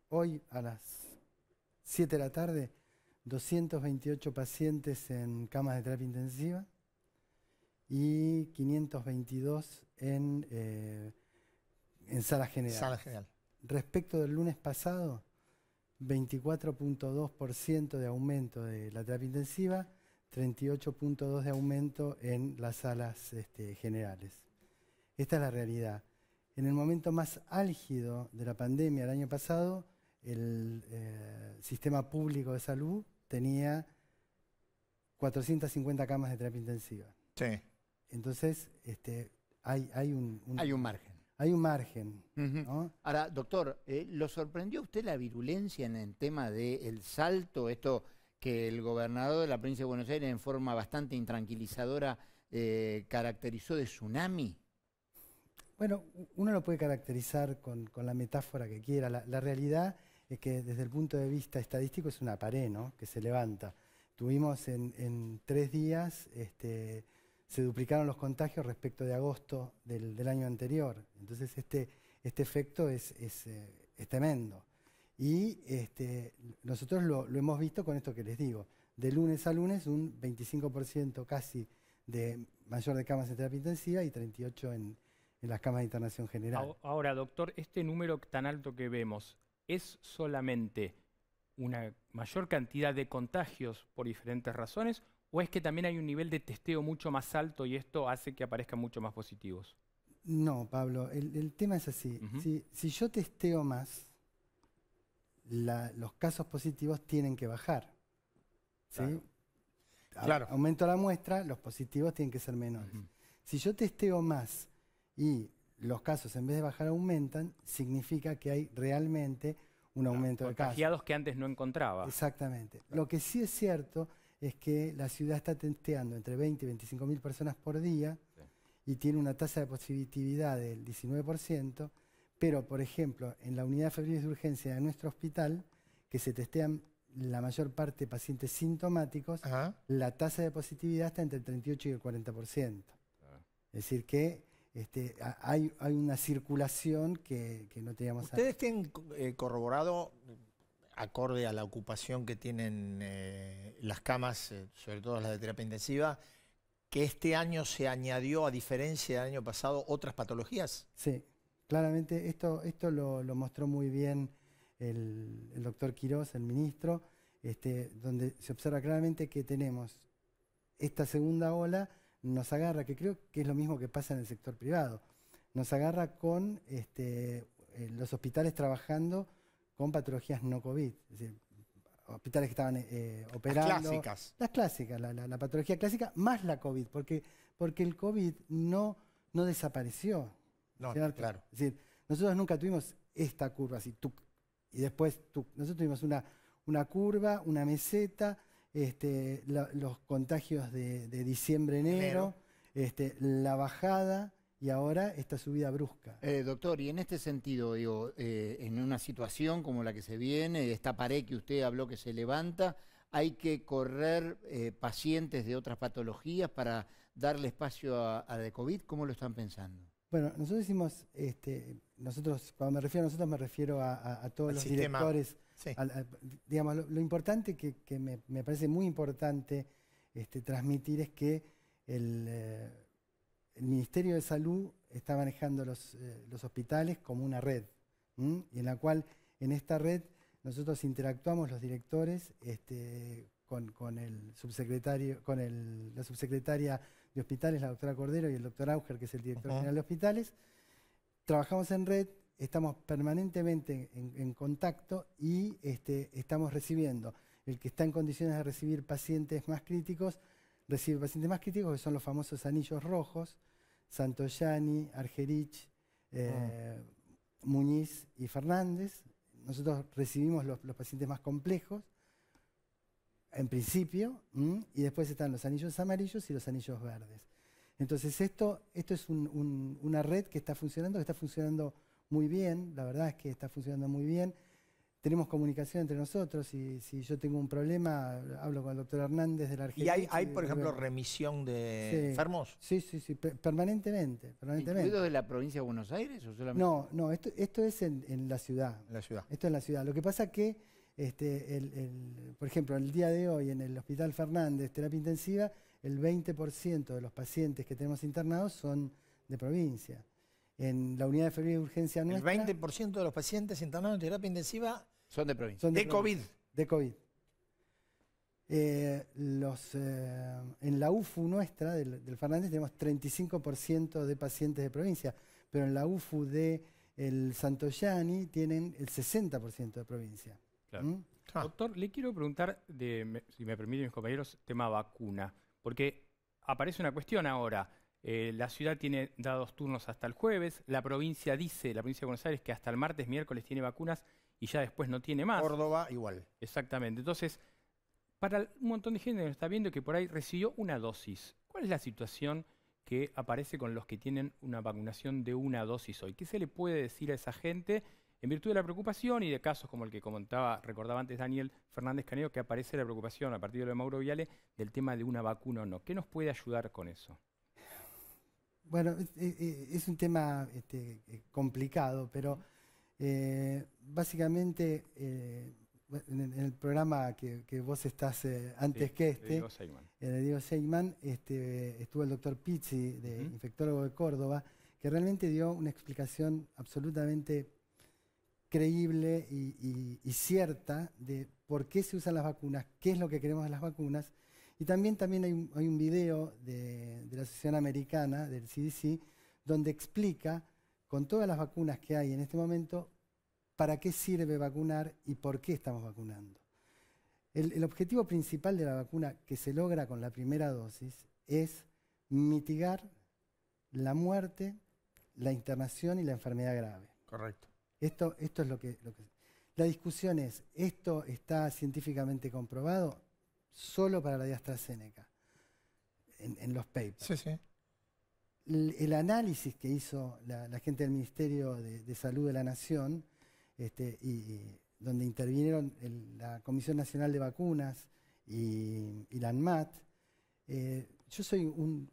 Hoy a las 7 de la tarde, 228 pacientes en camas de terapia intensiva y 522 en sala general. Sala general. Respecto del lunes pasado, 24.2% de aumento de la terapia intensiva, 38.2% de aumento en las salas generales. Esta es la realidad. En el momento más álgido de la pandemia el año pasado, el sistema público de salud tenía 450 camas de terapia intensiva. Sí. Entonces, hay un margen. Hay un margen. ¿No? Ahora, doctor, ¿lo sorprendió a usted la virulencia en el tema del salto? Esto que el gobernador de la provincia de Buenos Aires en forma bastante intranquilizadora caracterizó de tsunami. Bueno, uno lo puede caracterizar con la metáfora que quiera. La realidad es que desde el punto de vista estadístico es una pared, ¿no?, que se levanta. Tuvimos en 3 días, se duplicaron los contagios respecto de agosto del año anterior. Entonces este efecto es tremendo. Y nosotros lo hemos visto con esto que les digo. De lunes a lunes un 25% casi mayor de camas de terapia intensiva y 38% en las camas de internación general. Ahora, doctor, este número tan alto que vemos, ¿es solamente una mayor cantidad de contagios por diferentes razones o es que también hay un nivel de testeo mucho más alto y esto hace que aparezcan mucho más positivos? No, Pablo, el tema es así. Si yo testeo más, los casos positivos tienen que bajar. ¿Sí? Claro. Aumento la muestra, los positivos tienen que ser menores. Si yo testeo más y los casos en vez de bajar aumentan, significa que hay realmente un aumento de casos. Contagiados que antes no encontraba. Exactamente. Lo que sí es cierto es que la ciudad está testeando entre 20 y 25 mil personas por día y tiene una tasa de positividad del 19%, pero, por ejemplo, en la unidad de febriles de urgencia de nuestro hospital, que se testean la mayor parte de pacientes sintomáticos, la tasa de positividad está entre el 38 y el 40%. Es decir que hay una circulación que no teníamos antes. ¿Ustedes tienen corroborado, acorde a la ocupación que tienen las camas, sobre todo las de terapia intensiva, que este año se añadió, a diferencia del año pasado, otras patologías? Sí, claramente esto lo mostró muy bien el doctor Quirós, el ministro, donde se observa claramente que tenemos esta segunda ola, nos agarra, que creo que es lo mismo que pasa en el sector privado, nos agarra con los hospitales trabajando con patologías no COVID, es decir, hospitales que estaban operando. Las clásicas. Las clásicas, la patología clásica más la COVID, porque el COVID no desapareció. No, ¿cierto? Claro. Es decir, nosotros nunca tuvimos esta curva así, y después nosotros tuvimos una curva, una meseta, los contagios de diciembre, enero. La bajada y ahora esta subida brusca. Doctor, y en este sentido, digo, en una situación como la que se viene, esta pared que usted habló que se levanta, ¿hay que correr pacientes de otras patologías para darle espacio a de COVID? ¿Cómo lo están pensando? Bueno, nosotros hicimos, cuando me refiero a nosotros me refiero a todos los directores. Sí. Digamos, lo importante que me parece muy importante transmitir es que el Ministerio de Salud está manejando los hospitales como una red, y en la cual, en esta red, nosotros interactuamos los directores con el subsecretario, la subsecretaria de hospitales, la doctora Cordero, y el doctor Auger, que es el director general de hospitales. Trabajamos en red, estamos permanentemente en contacto y estamos recibiendo. El que está en condiciones de recibir pacientes más críticos, recibe pacientes más críticos, que son los famosos anillos rojos, Santoyani, Argerich, Muñiz y Fernández. Nosotros recibimos los pacientes más complejos, en principio, y después están los anillos amarillos y los anillos verdes. Entonces esto es una red que está funcionando muy bien, la verdad es que está funcionando muy bien. Tenemos comunicación entre nosotros y si yo tengo un problema, hablo con el doctor Hernández de la Argentina. ¿Y hay por ejemplo, remisión de enfermos? Sí, permanentemente. ¿Incluidos de la provincia de Buenos Aires o solamente? No, esto es en la ciudad. En la ciudad. Esto es en la ciudad. Lo que pasa que, por ejemplo, el día de hoy en el Hospital Fernández, terapia intensiva, el 20% de los pacientes que tenemos internados son de provincia. En la unidad de enfermería de urgencia nuestra... El 20% de los pacientes internados en terapia intensiva son de provincia. De COVID. De COVID. En la UFU nuestra, del Fernández, tenemos 35% de pacientes de provincia, pero en la UFU del Santoyani tienen el 60% de provincia. Claro. Doctor, le quiero preguntar, si me permiten mis compañeros, tema vacuna, porque aparece una cuestión ahora. La ciudad tiene dados turnos hasta el jueves, la provincia de Buenos Aires, que hasta el martes, miércoles tiene vacunas y ya después no tiene más. Córdoba igual. Exactamente. Entonces, para un montón de gente que nos está viendo que por ahí recibió una dosis, ¿cuál es la situación que aparece con los que tienen una vacunación de una dosis hoy? ¿Qué se le puede decir a esa gente en virtud de la preocupación y de casos como el que recordaba antes Daniel Fernández Canedo, que aparece la preocupación a partir de lo de Mauro Viale del tema de una vacuna o no? ¿Qué nos puede ayudar con eso? Bueno, es un tema complicado, pero básicamente en el programa que vos estás antes que de Diego Seigman, estuvo el doctor Pizzi, infectólogo de Córdoba, que realmente dio una explicación absolutamente creíble y cierta de por qué se usan las vacunas, qué es lo que queremos de las vacunas. Y también hay un video de la Asociación Americana, del CDC, donde explica, con todas las vacunas que hay en este momento, para qué sirve vacunar y por qué estamos vacunando. El objetivo principal de la vacuna que se logra con la primera dosis es mitigar la muerte, la internación y la enfermedad grave. Correcto. Esto es lo que... La discusión es, ¿esto está científicamente comprobado? Solo para la de AstraZeneca, en los papers. Sí, sí. El análisis que hizo la gente del Ministerio de Salud de la Nación, donde intervinieron la Comisión Nacional de Vacunas y la ANMAT, yo soy un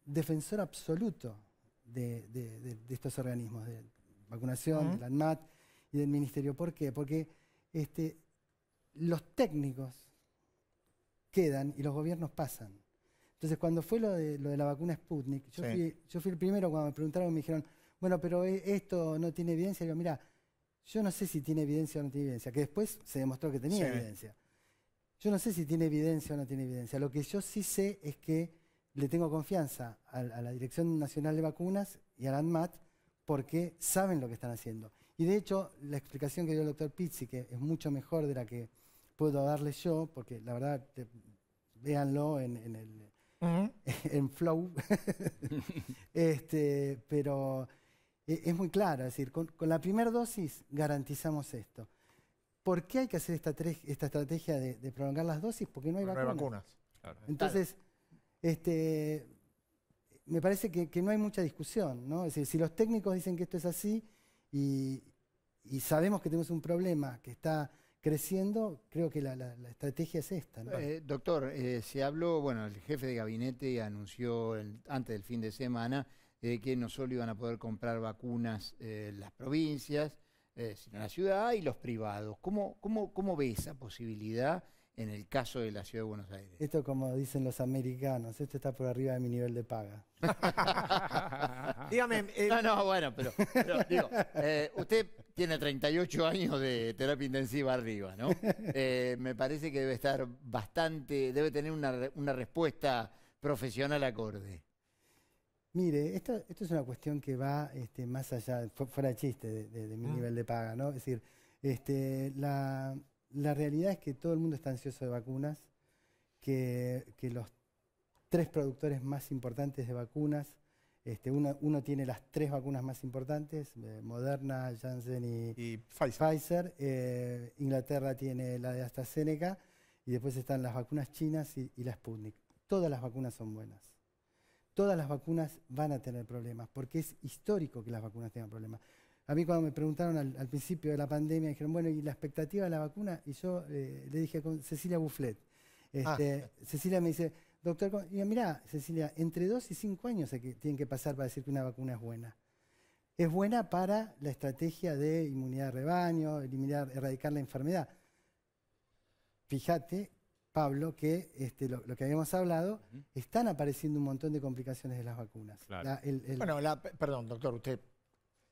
defensor absoluto de estos organismos de vacunación, de la ANMAT y del Ministerio. ¿Por qué? Porque los técnicos quedan y los gobiernos pasan. Entonces, cuando fue lo de la vacuna Sputnik, yo fui el primero cuando me preguntaron, me dijeron, bueno, pero esto no tiene evidencia. Y yo, mira, yo no sé si tiene evidencia o no tiene evidencia, que después se demostró que tenía evidencia. Yo no sé si tiene evidencia o no tiene evidencia. Lo que yo sí sé es que le tengo confianza a la Dirección Nacional de Vacunas y a la ANMAT porque saben lo que están haciendo. Y de hecho, la explicación que dio el doctor Pizzi, que es mucho mejor de la que puedo darle yo, porque la verdad, véanlo en Flow, pero es muy clara, es decir, con la primera dosis garantizamos esto. ¿Por qué hay que hacer esta estrategia de prolongar las dosis? Porque no hay vacunas. Claro. Entonces, me parece que no hay mucha discusión, ¿no? Es decir, si los técnicos dicen que esto es así y sabemos que tenemos un problema que está creciendo, creo que la estrategia es esta, ¿no? Doctor, se habló, bueno, el jefe de gabinete anunció antes del fin de semana que no solo iban a poder comprar vacunas las provincias, sino la ciudad y los privados. ¿Cómo ve esa posibilidad en el caso de la Ciudad de Buenos Aires? Esto, como dicen los americanos, esto está por arriba de mi nivel de paga. Dígame. Bueno, pero digo, usted tiene 38 años de terapia intensiva arriba, ¿no? Me parece que debe estar debe tener una respuesta profesional acorde. Mire, esto es una cuestión que va más allá, fuera de chiste, de mi nivel de paga, ¿no? Es decir, la realidad es que todo el mundo está ansioso de vacunas, que los 3 productores más importantes de vacunas, uno tiene las 3 vacunas más importantes, Moderna, Janssen y Pfizer. Inglaterra tiene la de AstraZeneca y después están las vacunas chinas y la Sputnik. Todas las vacunas son buenas. Todas las vacunas van a tener problemas, porque es histórico que las vacunas tengan problemas. A mí cuando me preguntaron al principio de la pandemia, dijeron, bueno, ¿y la expectativa de la vacuna? Y yo le dije con Cecilia Bufflet. Cecilia me dice, doctor, mirá, Cecilia, entre 2 y 5 años tienen que pasar para decir que una vacuna es buena. Es buena para la estrategia de inmunidad de rebaño, erradicar la enfermedad. Fíjate, Pablo, que lo que habíamos hablado, están apareciendo un montón de complicaciones de las vacunas. Claro. Perdón, doctor, usted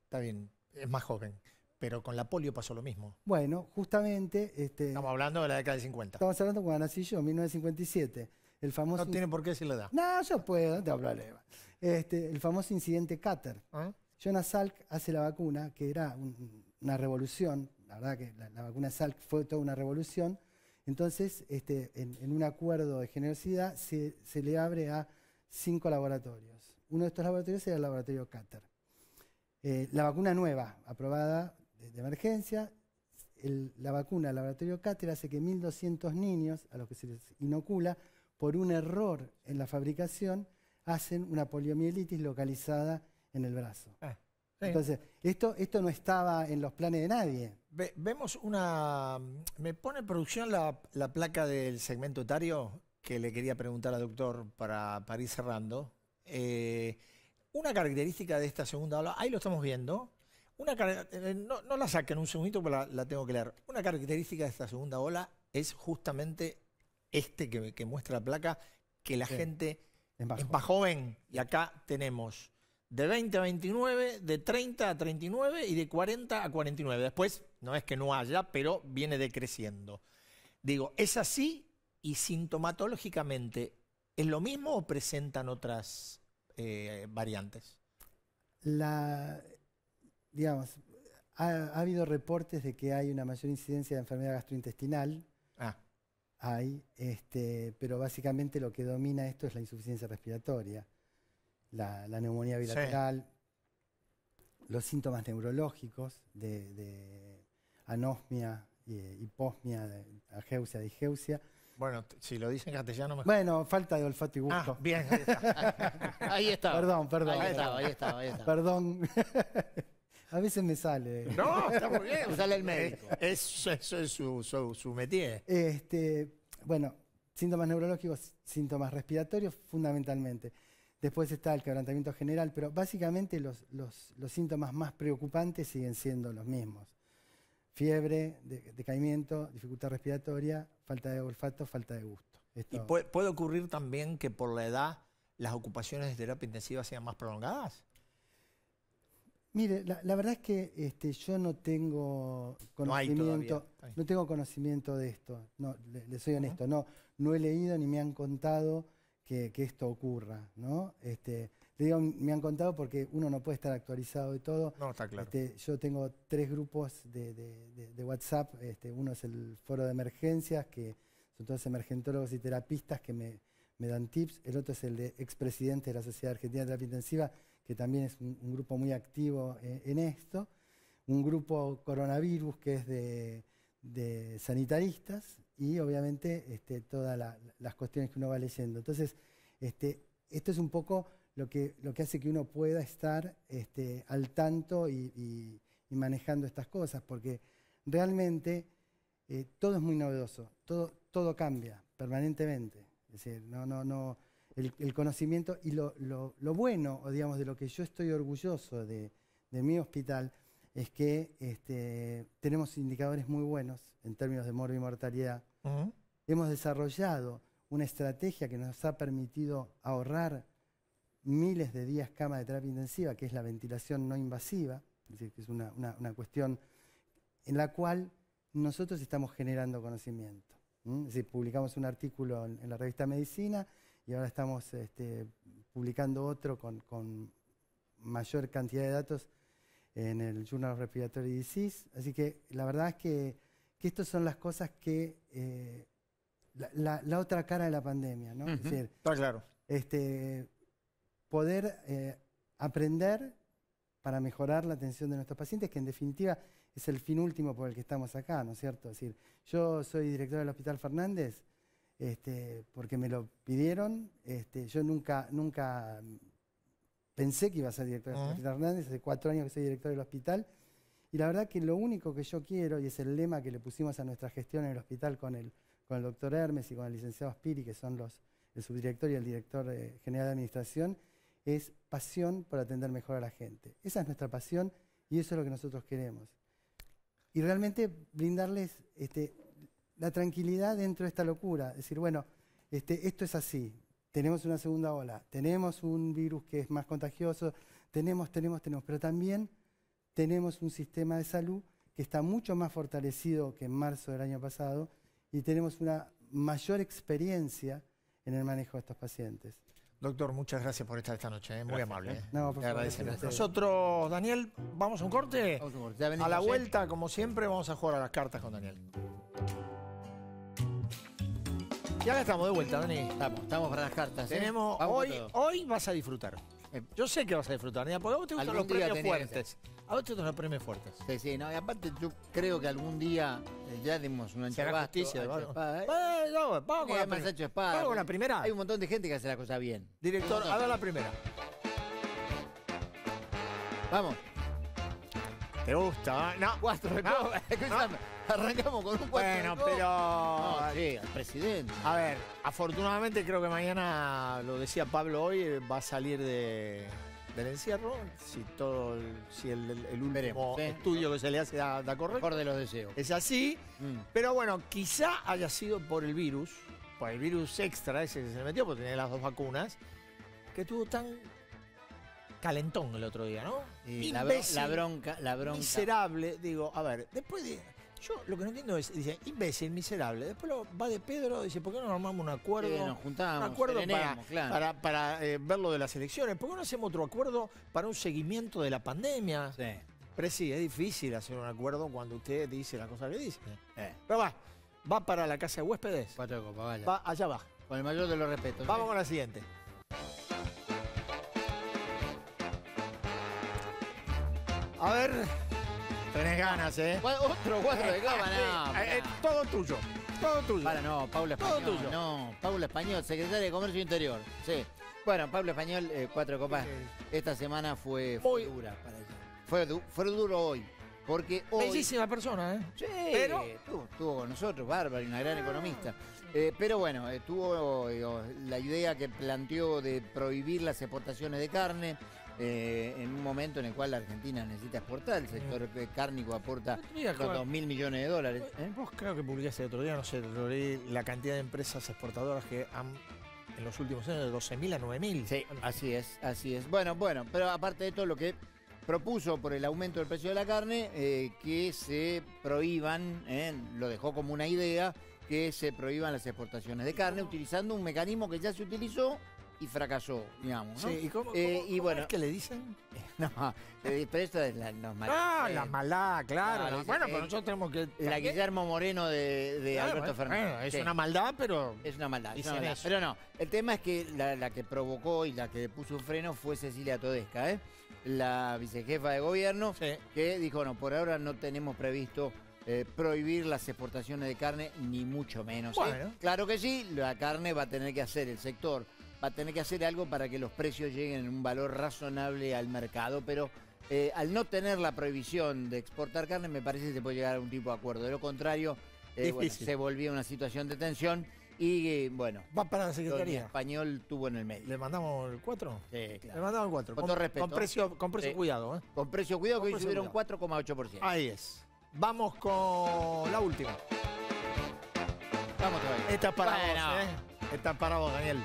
está bien, es más joven, pero con la polio pasó lo mismo. Bueno, justamente... Estamos hablando de la década de 50. Estamos hablando cuando nací yo, 1957. El famoso... No tiene por qué decir la edad. No, yo puedo, no tengo problema. El famoso incidente Qatar. Jonas Salk hace la vacuna, que era una revolución. La verdad que la vacuna Salk fue toda una revolución. Entonces, en un acuerdo de generosidad, se le abre a 5 laboratorios. Uno de estos laboratorios era el laboratorio Qatar. La vacuna nueva, aprobada de emergencia, la vacuna del laboratorio Qatar hace que 1.200 niños, a los que se les inocula, por un error en la fabricación, hacen una poliomielitis localizada en el brazo. Sí. Entonces, esto no estaba en los planes de nadie. Vemos me pone en producción la placa del segmento etario que le quería preguntar al doctor para ir cerrando. Una característica de esta segunda ola, ahí lo estamos viendo, no la saquen un segundito porque la tengo que leer. Una característica de esta segunda ola es justamente que muestra la placa, que la gente es más joven. Y acá tenemos de 20 a 29, de 30 a 39 y de 40 a 49. Después, no es que no haya, pero viene decreciendo. Digo, ¿es así? Y sintomatológicamente, ¿es lo mismo o presentan otras variantes? Digamos, ha habido reportes de que hay una mayor incidencia de enfermedad gastrointestinal. Pero básicamente lo que domina esto es la insuficiencia respiratoria, la neumonía bilateral, los síntomas neurológicos de anosmia, hiposmia, ageusia, digeusia. Bueno, si lo dicen en castellano mejor. Bueno, falta de olfato y gusto. Bien, ahí está. Ahí está. Perdón. Ahí estaba. Perdón. A veces me sale. No, está muy bien. Sale el médico. Eso es su métier. Bueno, síntomas neurológicos, síntomas respiratorios fundamentalmente. Después está el quebrantamiento general, pero básicamente los síntomas más preocupantes siguen siendo los mismos. Fiebre, decaimiento, dificultad respiratoria, falta de olfato, falta de gusto. ¿Y puede ocurrir también que por la edad las ocupaciones de terapia intensiva sean más prolongadas? Mire, la verdad es que yo no tengo conocimiento, no tengo conocimiento de esto. No, le soy honesto, no he leído ni me han contado que esto ocurra, ¿no? Le digo, me han contado porque uno no puede estar actualizado de todo. No, está claro. Yo tengo 3 grupos de WhatsApp. Uno es el foro de emergencias, que son todos emergentólogos y terapistas que me dan tips. El otro es el de expresidente de la Sociedad Argentina de Terapia Intensiva, que también es un grupo muy activo en esto. Un grupo coronavirus, que es de sanitaristas, y obviamente todas las cuestiones que uno va leyendo. Entonces, esto es un poco lo que hace que uno pueda estar al tanto y manejando estas cosas, porque realmente todo es muy novedoso, todo cambia permanentemente. Es decir, el conocimiento y lo bueno, o digamos, de lo que yo estoy orgulloso de mi hospital, es que tenemos indicadores muy buenos en términos de morbimortalidad. Hemos desarrollado una estrategia que nos ha permitido ahorrar miles de días cama de terapia intensiva, que es la ventilación no invasiva, es decir, que es una cuestión en la cual nosotros estamos generando conocimiento. Es decir, publicamos un artículo en la revista Medicina y ahora estamos publicando otro con mayor cantidad de datos en el Journal of Respiratory Disease. Así que la verdad es que estas son las cosas que... la otra cara de la pandemia, ¿no? Es decir, está claro. Poder aprender para mejorar la atención de nuestros pacientes, que en definitiva es el fin último por el que estamos acá, ¿no es cierto? Es decir, yo soy director del Hospital Fernández porque me lo pidieron. Yo nunca pensé que iba a ser director del Hospital Fernández. Hace 4 años que soy director del hospital Y la verdad que lo único que yo quiero, y es el lema que le pusimos a nuestra gestión en el hospital con el doctor Hermes y con el licenciado Spiri, que son el subdirector y el director general de administración, es pasión por atender mejor a la gente. Esa es nuestra pasión y eso es lo que nosotros queremos. Y realmente brindarles la tranquilidad dentro de esta locura. Decir, bueno, esto es así. Tenemos una segunda ola, tenemos un virus que es más contagioso, tenemos, pero también tenemos un sistema de salud que está mucho más fortalecido que en marzo del año pasado y tenemos una mayor experiencia en el manejo de estos pacientes. Doctor, muchas gracias por estar esta noche, muy amable. No, por favor, nosotros, Daniel, ¿vamos a un corte? Vamos a un corte. A la vuelta, como siempre, vamos a jugar a las cartas con Daniel. Y ahora estamos de vuelta, Dani. Estamos para las cartas. Tenemos, hoy vas a disfrutar. Yo sé que vas a disfrutar, porque a vos te gustan los premios fuertes. A vos te gustan los premios fuertes. Sí, no, y aparte yo creo que algún día ya dimos una Será justicia, vamos con la primera. Hay un montón de gente que hace la cosa bien. Director, haga la primera. Vamos. ¿Te gusta? No. 4 de copa. Arrancamos con un 4 bueno, de copa. pero... No, sí, al presidente. A ver, afortunadamente creo que mañana, lo decía Pablo hoy, va a salir del encierro. Si el último estudio que se le hace da correcto. Mejor de los deseos. Es así. Pero bueno, quizá haya sido por el virus extra ese que se le metió, porque tenía las 2 vacunas, que tuvo tan calentón el otro día, ¿no? Imbécil, la bronca. Miserable, digo, a ver, después de... Yo lo que no entiendo es, dice, imbécil, miserable. Después va de Pedro, dice, ¿por qué no armamos un acuerdo? Sí, nos juntamos, un acuerdo para ver lo de las elecciones. ¿Por qué no hacemos otro acuerdo para un seguimiento de la pandemia? Sí. Pero sí, es difícil hacer un acuerdo cuando usted dice la cosa que dice. Pero va para la casa de huéspedes. 4 de copa, vale. Va, allá va. Con el mayor de los respetos. Vamos con la siguiente. A ver, tenés ganas, ¿eh? Otro 4 de copa, no. Todo tuyo, todo tuyo. No, Paula Español. Todo tuyo. No, Paula Español, secretaria de Comercio Interior. Sí. Bueno, Paula Español, 4 de copa. Esta semana fue dura para ella. Fue duro hoy. Porque hoy... Bellísima persona, ¿eh? Sí, pero estuvo con nosotros, bárbara, una gran economista. Pero bueno, tuvo la idea que planteó de prohibir las exportaciones de carne. En un momento en el cual la Argentina necesita exportar, el sector cárnico aporta $2.000 millones. Vos creo que publicaste el otro día, no sé, la cantidad de empresas exportadoras que han en los últimos años de 12.000 a 9.000. Sí, así es. Bueno, pero aparte de esto, lo que propuso por el aumento del precio de la carne, que se prohíban, lo dejó como una idea, que se prohíban las exportaciones de carne, utilizando un mecanismo que ya se utilizó y fracasó, digamos, ¿no? Sí, ¿y cómo es que le dicen? No, pero esto es la maldad. Ah, la maldad, claro. Bueno, pero nosotros tenemos que... La Guillermo Moreno de Alberto Fernández. Bueno, es una maldad, pero... Es una maldad. Pero no, el tema es que la que provocó y la que puso un freno fue Cecilia Todesca, la vicejefa de gobierno, que dijo, no, por ahora no tenemos previsto prohibir las exportaciones de carne, ni mucho menos. Bueno. Claro que sí, la carne va a tener que hacer el sector, va a tener que hacer algo para que los precios lleguen en un valor razonable al mercado, pero al no tener la prohibición de exportar carne, me parece que se puede llegar a un tipo de acuerdo. De lo contrario, se volvía una situación de tensión y, bueno... Va para la Secretaría. Español tuvo en el medio. ¿Le mandamos el 4? Sí, claro. Le mandamos el 4. Con todo respeto. Con precio cuidado, ¿eh? Con precio cuidado, que hoy subieron 4,8%. Ahí es. Vamos con la última. Vamos todavía. Esta es para vos, Esta es para vos, Daniel.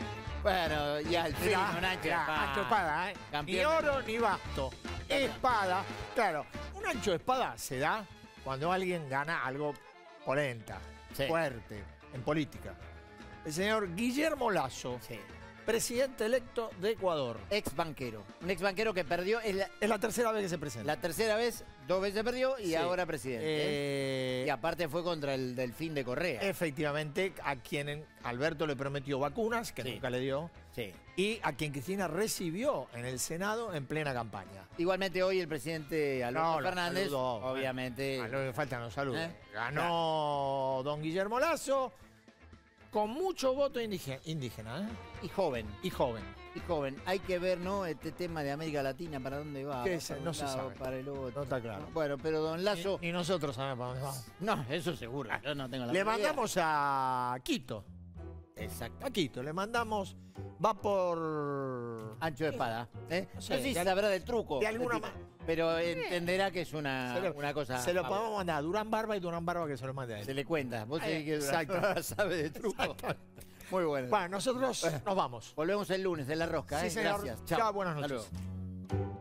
Bueno, ya al fin, un ancho espada, Ni oro ni basto. Espada. Claro, un ancho de espada se da cuando alguien gana algo polenta, fuerte, en política. El señor Guillermo Lasso, presidente electo de Ecuador. Ex banquero. Un ex banquero que perdió. Es la tercera vez que se presenta. La tercera vez, 2 veces perdió y ahora presidente. Y aparte fue contra el Delfín de Correa. Efectivamente, a quien Alberto le prometió vacunas, que nunca le dio. Sí. Y a quien Cristina recibió en el Senado en plena campaña. Igualmente hoy el presidente Alberto Fernández, obviamente... A lo que faltan los saludos. Ganó don Guillermo Lasso con mucho voto indígena. Y joven. Y joven. Y joven, hay que ver, ¿no? Este tema de América Latina, ¿para dónde va? No se sabe. Para el otro. No está claro. Bueno, pero don Lazo... Ni nosotros sabemos para dónde vamos. No, eso seguro. Yo no tengo la Le idea. mandamos a Quito. Exacto. A Quito, le mandamos... Va por... Ancho de espada. ¿eh? No sé, sé si sabrá del truco. De alguna manera. Pero entenderá que es una cosa... Se lo podemos mandar a Durán Barba y Durán Barba que se lo mande a él. Se le cuenta. Vos sabés que Durán Exacto. Barba sabe de truco. Muy bueno. Bueno, nosotros nos vamos. Volvemos el lunes en La Rosca. Sí, señor. Gracias. Chao, buenas noches. Hasta luego.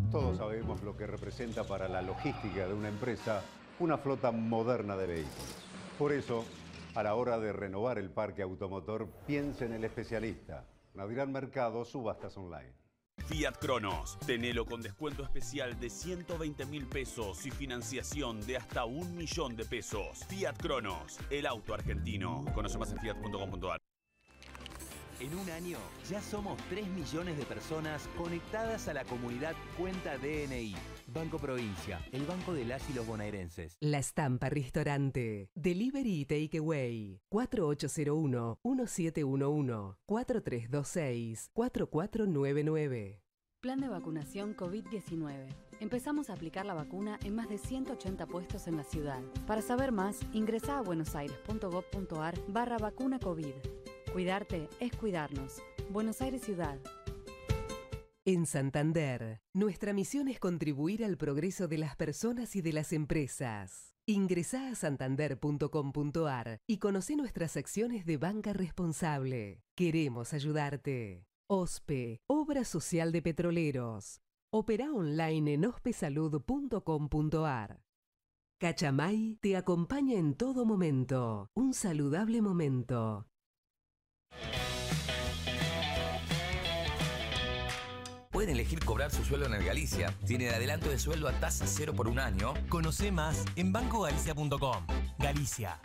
Todos sabemos lo que representa para la logística de una empresa una flota moderna de vehículos. Por eso, a la hora de renovar el parque automotor, piense en el especialista. Adrián Mercado, Subastas Online. Fiat Cronos, tenelo con descuento especial de 120.000 pesos y financiación de hasta 1 millón de pesos. Fiat Cronos, el auto argentino. Conoce más en fiat.com.ar. En un año ya somos 3 millones de personas conectadas a la comunidad Cuenta DNI. Banco Provincia, el banco de las y los bonaerenses. La Estampa Restaurante. Delivery y Takeaway. 4801-1711. 4326-4499. Plan de vacunación COVID-19. Empezamos a aplicar la vacuna en más de 180 puestos en la ciudad. Para saber más, ingresá a buenosaires.gov.ar/vacuna COVID. Cuidarte es cuidarnos. Buenos Aires Ciudad. En Santander, nuestra misión es contribuir al progreso de las personas y de las empresas. Ingresá a santander.com.ar y conoce nuestras acciones de banca responsable. Queremos ayudarte. OSPE, Obra Social de Petroleros. Opera online en ospesalud.com.ar. Cachamay te acompaña en todo momento. Un saludable momento. Pueden elegir cobrar su sueldo en el Galicia. Tienen adelanto de sueldo a tasa cero por 1 año. Conoce más en bancogalicia.com. Galicia.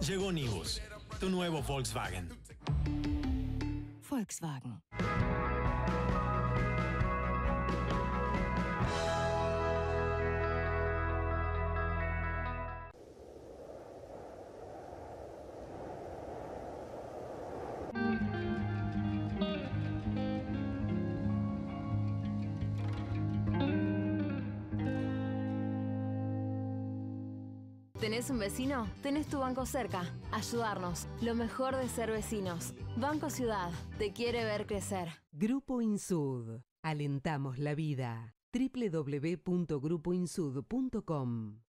Llegó Nibus, tu nuevo Volkswagen. Volkswagen. ¿Tenés un vecino? Tenés tu banco cerca. Ayudarnos. Lo mejor de ser vecinos. Banco Ciudad. Te quiere ver crecer. Grupo Insud. Alentamos la vida. www.grupoinsud.com.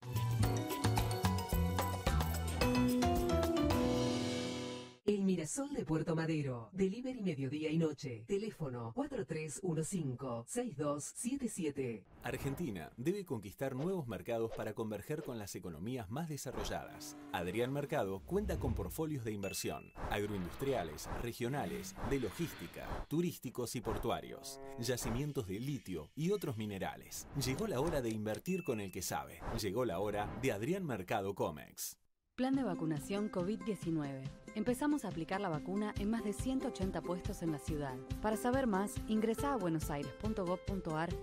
El Mirasol de Puerto Madero. Delivery mediodía y noche. Teléfono 4315-6277. Argentina debe conquistar nuevos mercados para converger con las economías más desarrolladas. Adrián Mercado cuenta con portfolios de inversión, agroindustriales, regionales, de logística, turísticos y portuarios, yacimientos de litio y otros minerales. Llegó la hora de invertir con el que sabe. Llegó la hora de Adrián Mercado Comex. Plan de vacunación COVID-19. Empezamos a aplicar la vacuna en más de 180 puestos en la ciudad. Para saber más, ingresá a buenosaires.gov.ar/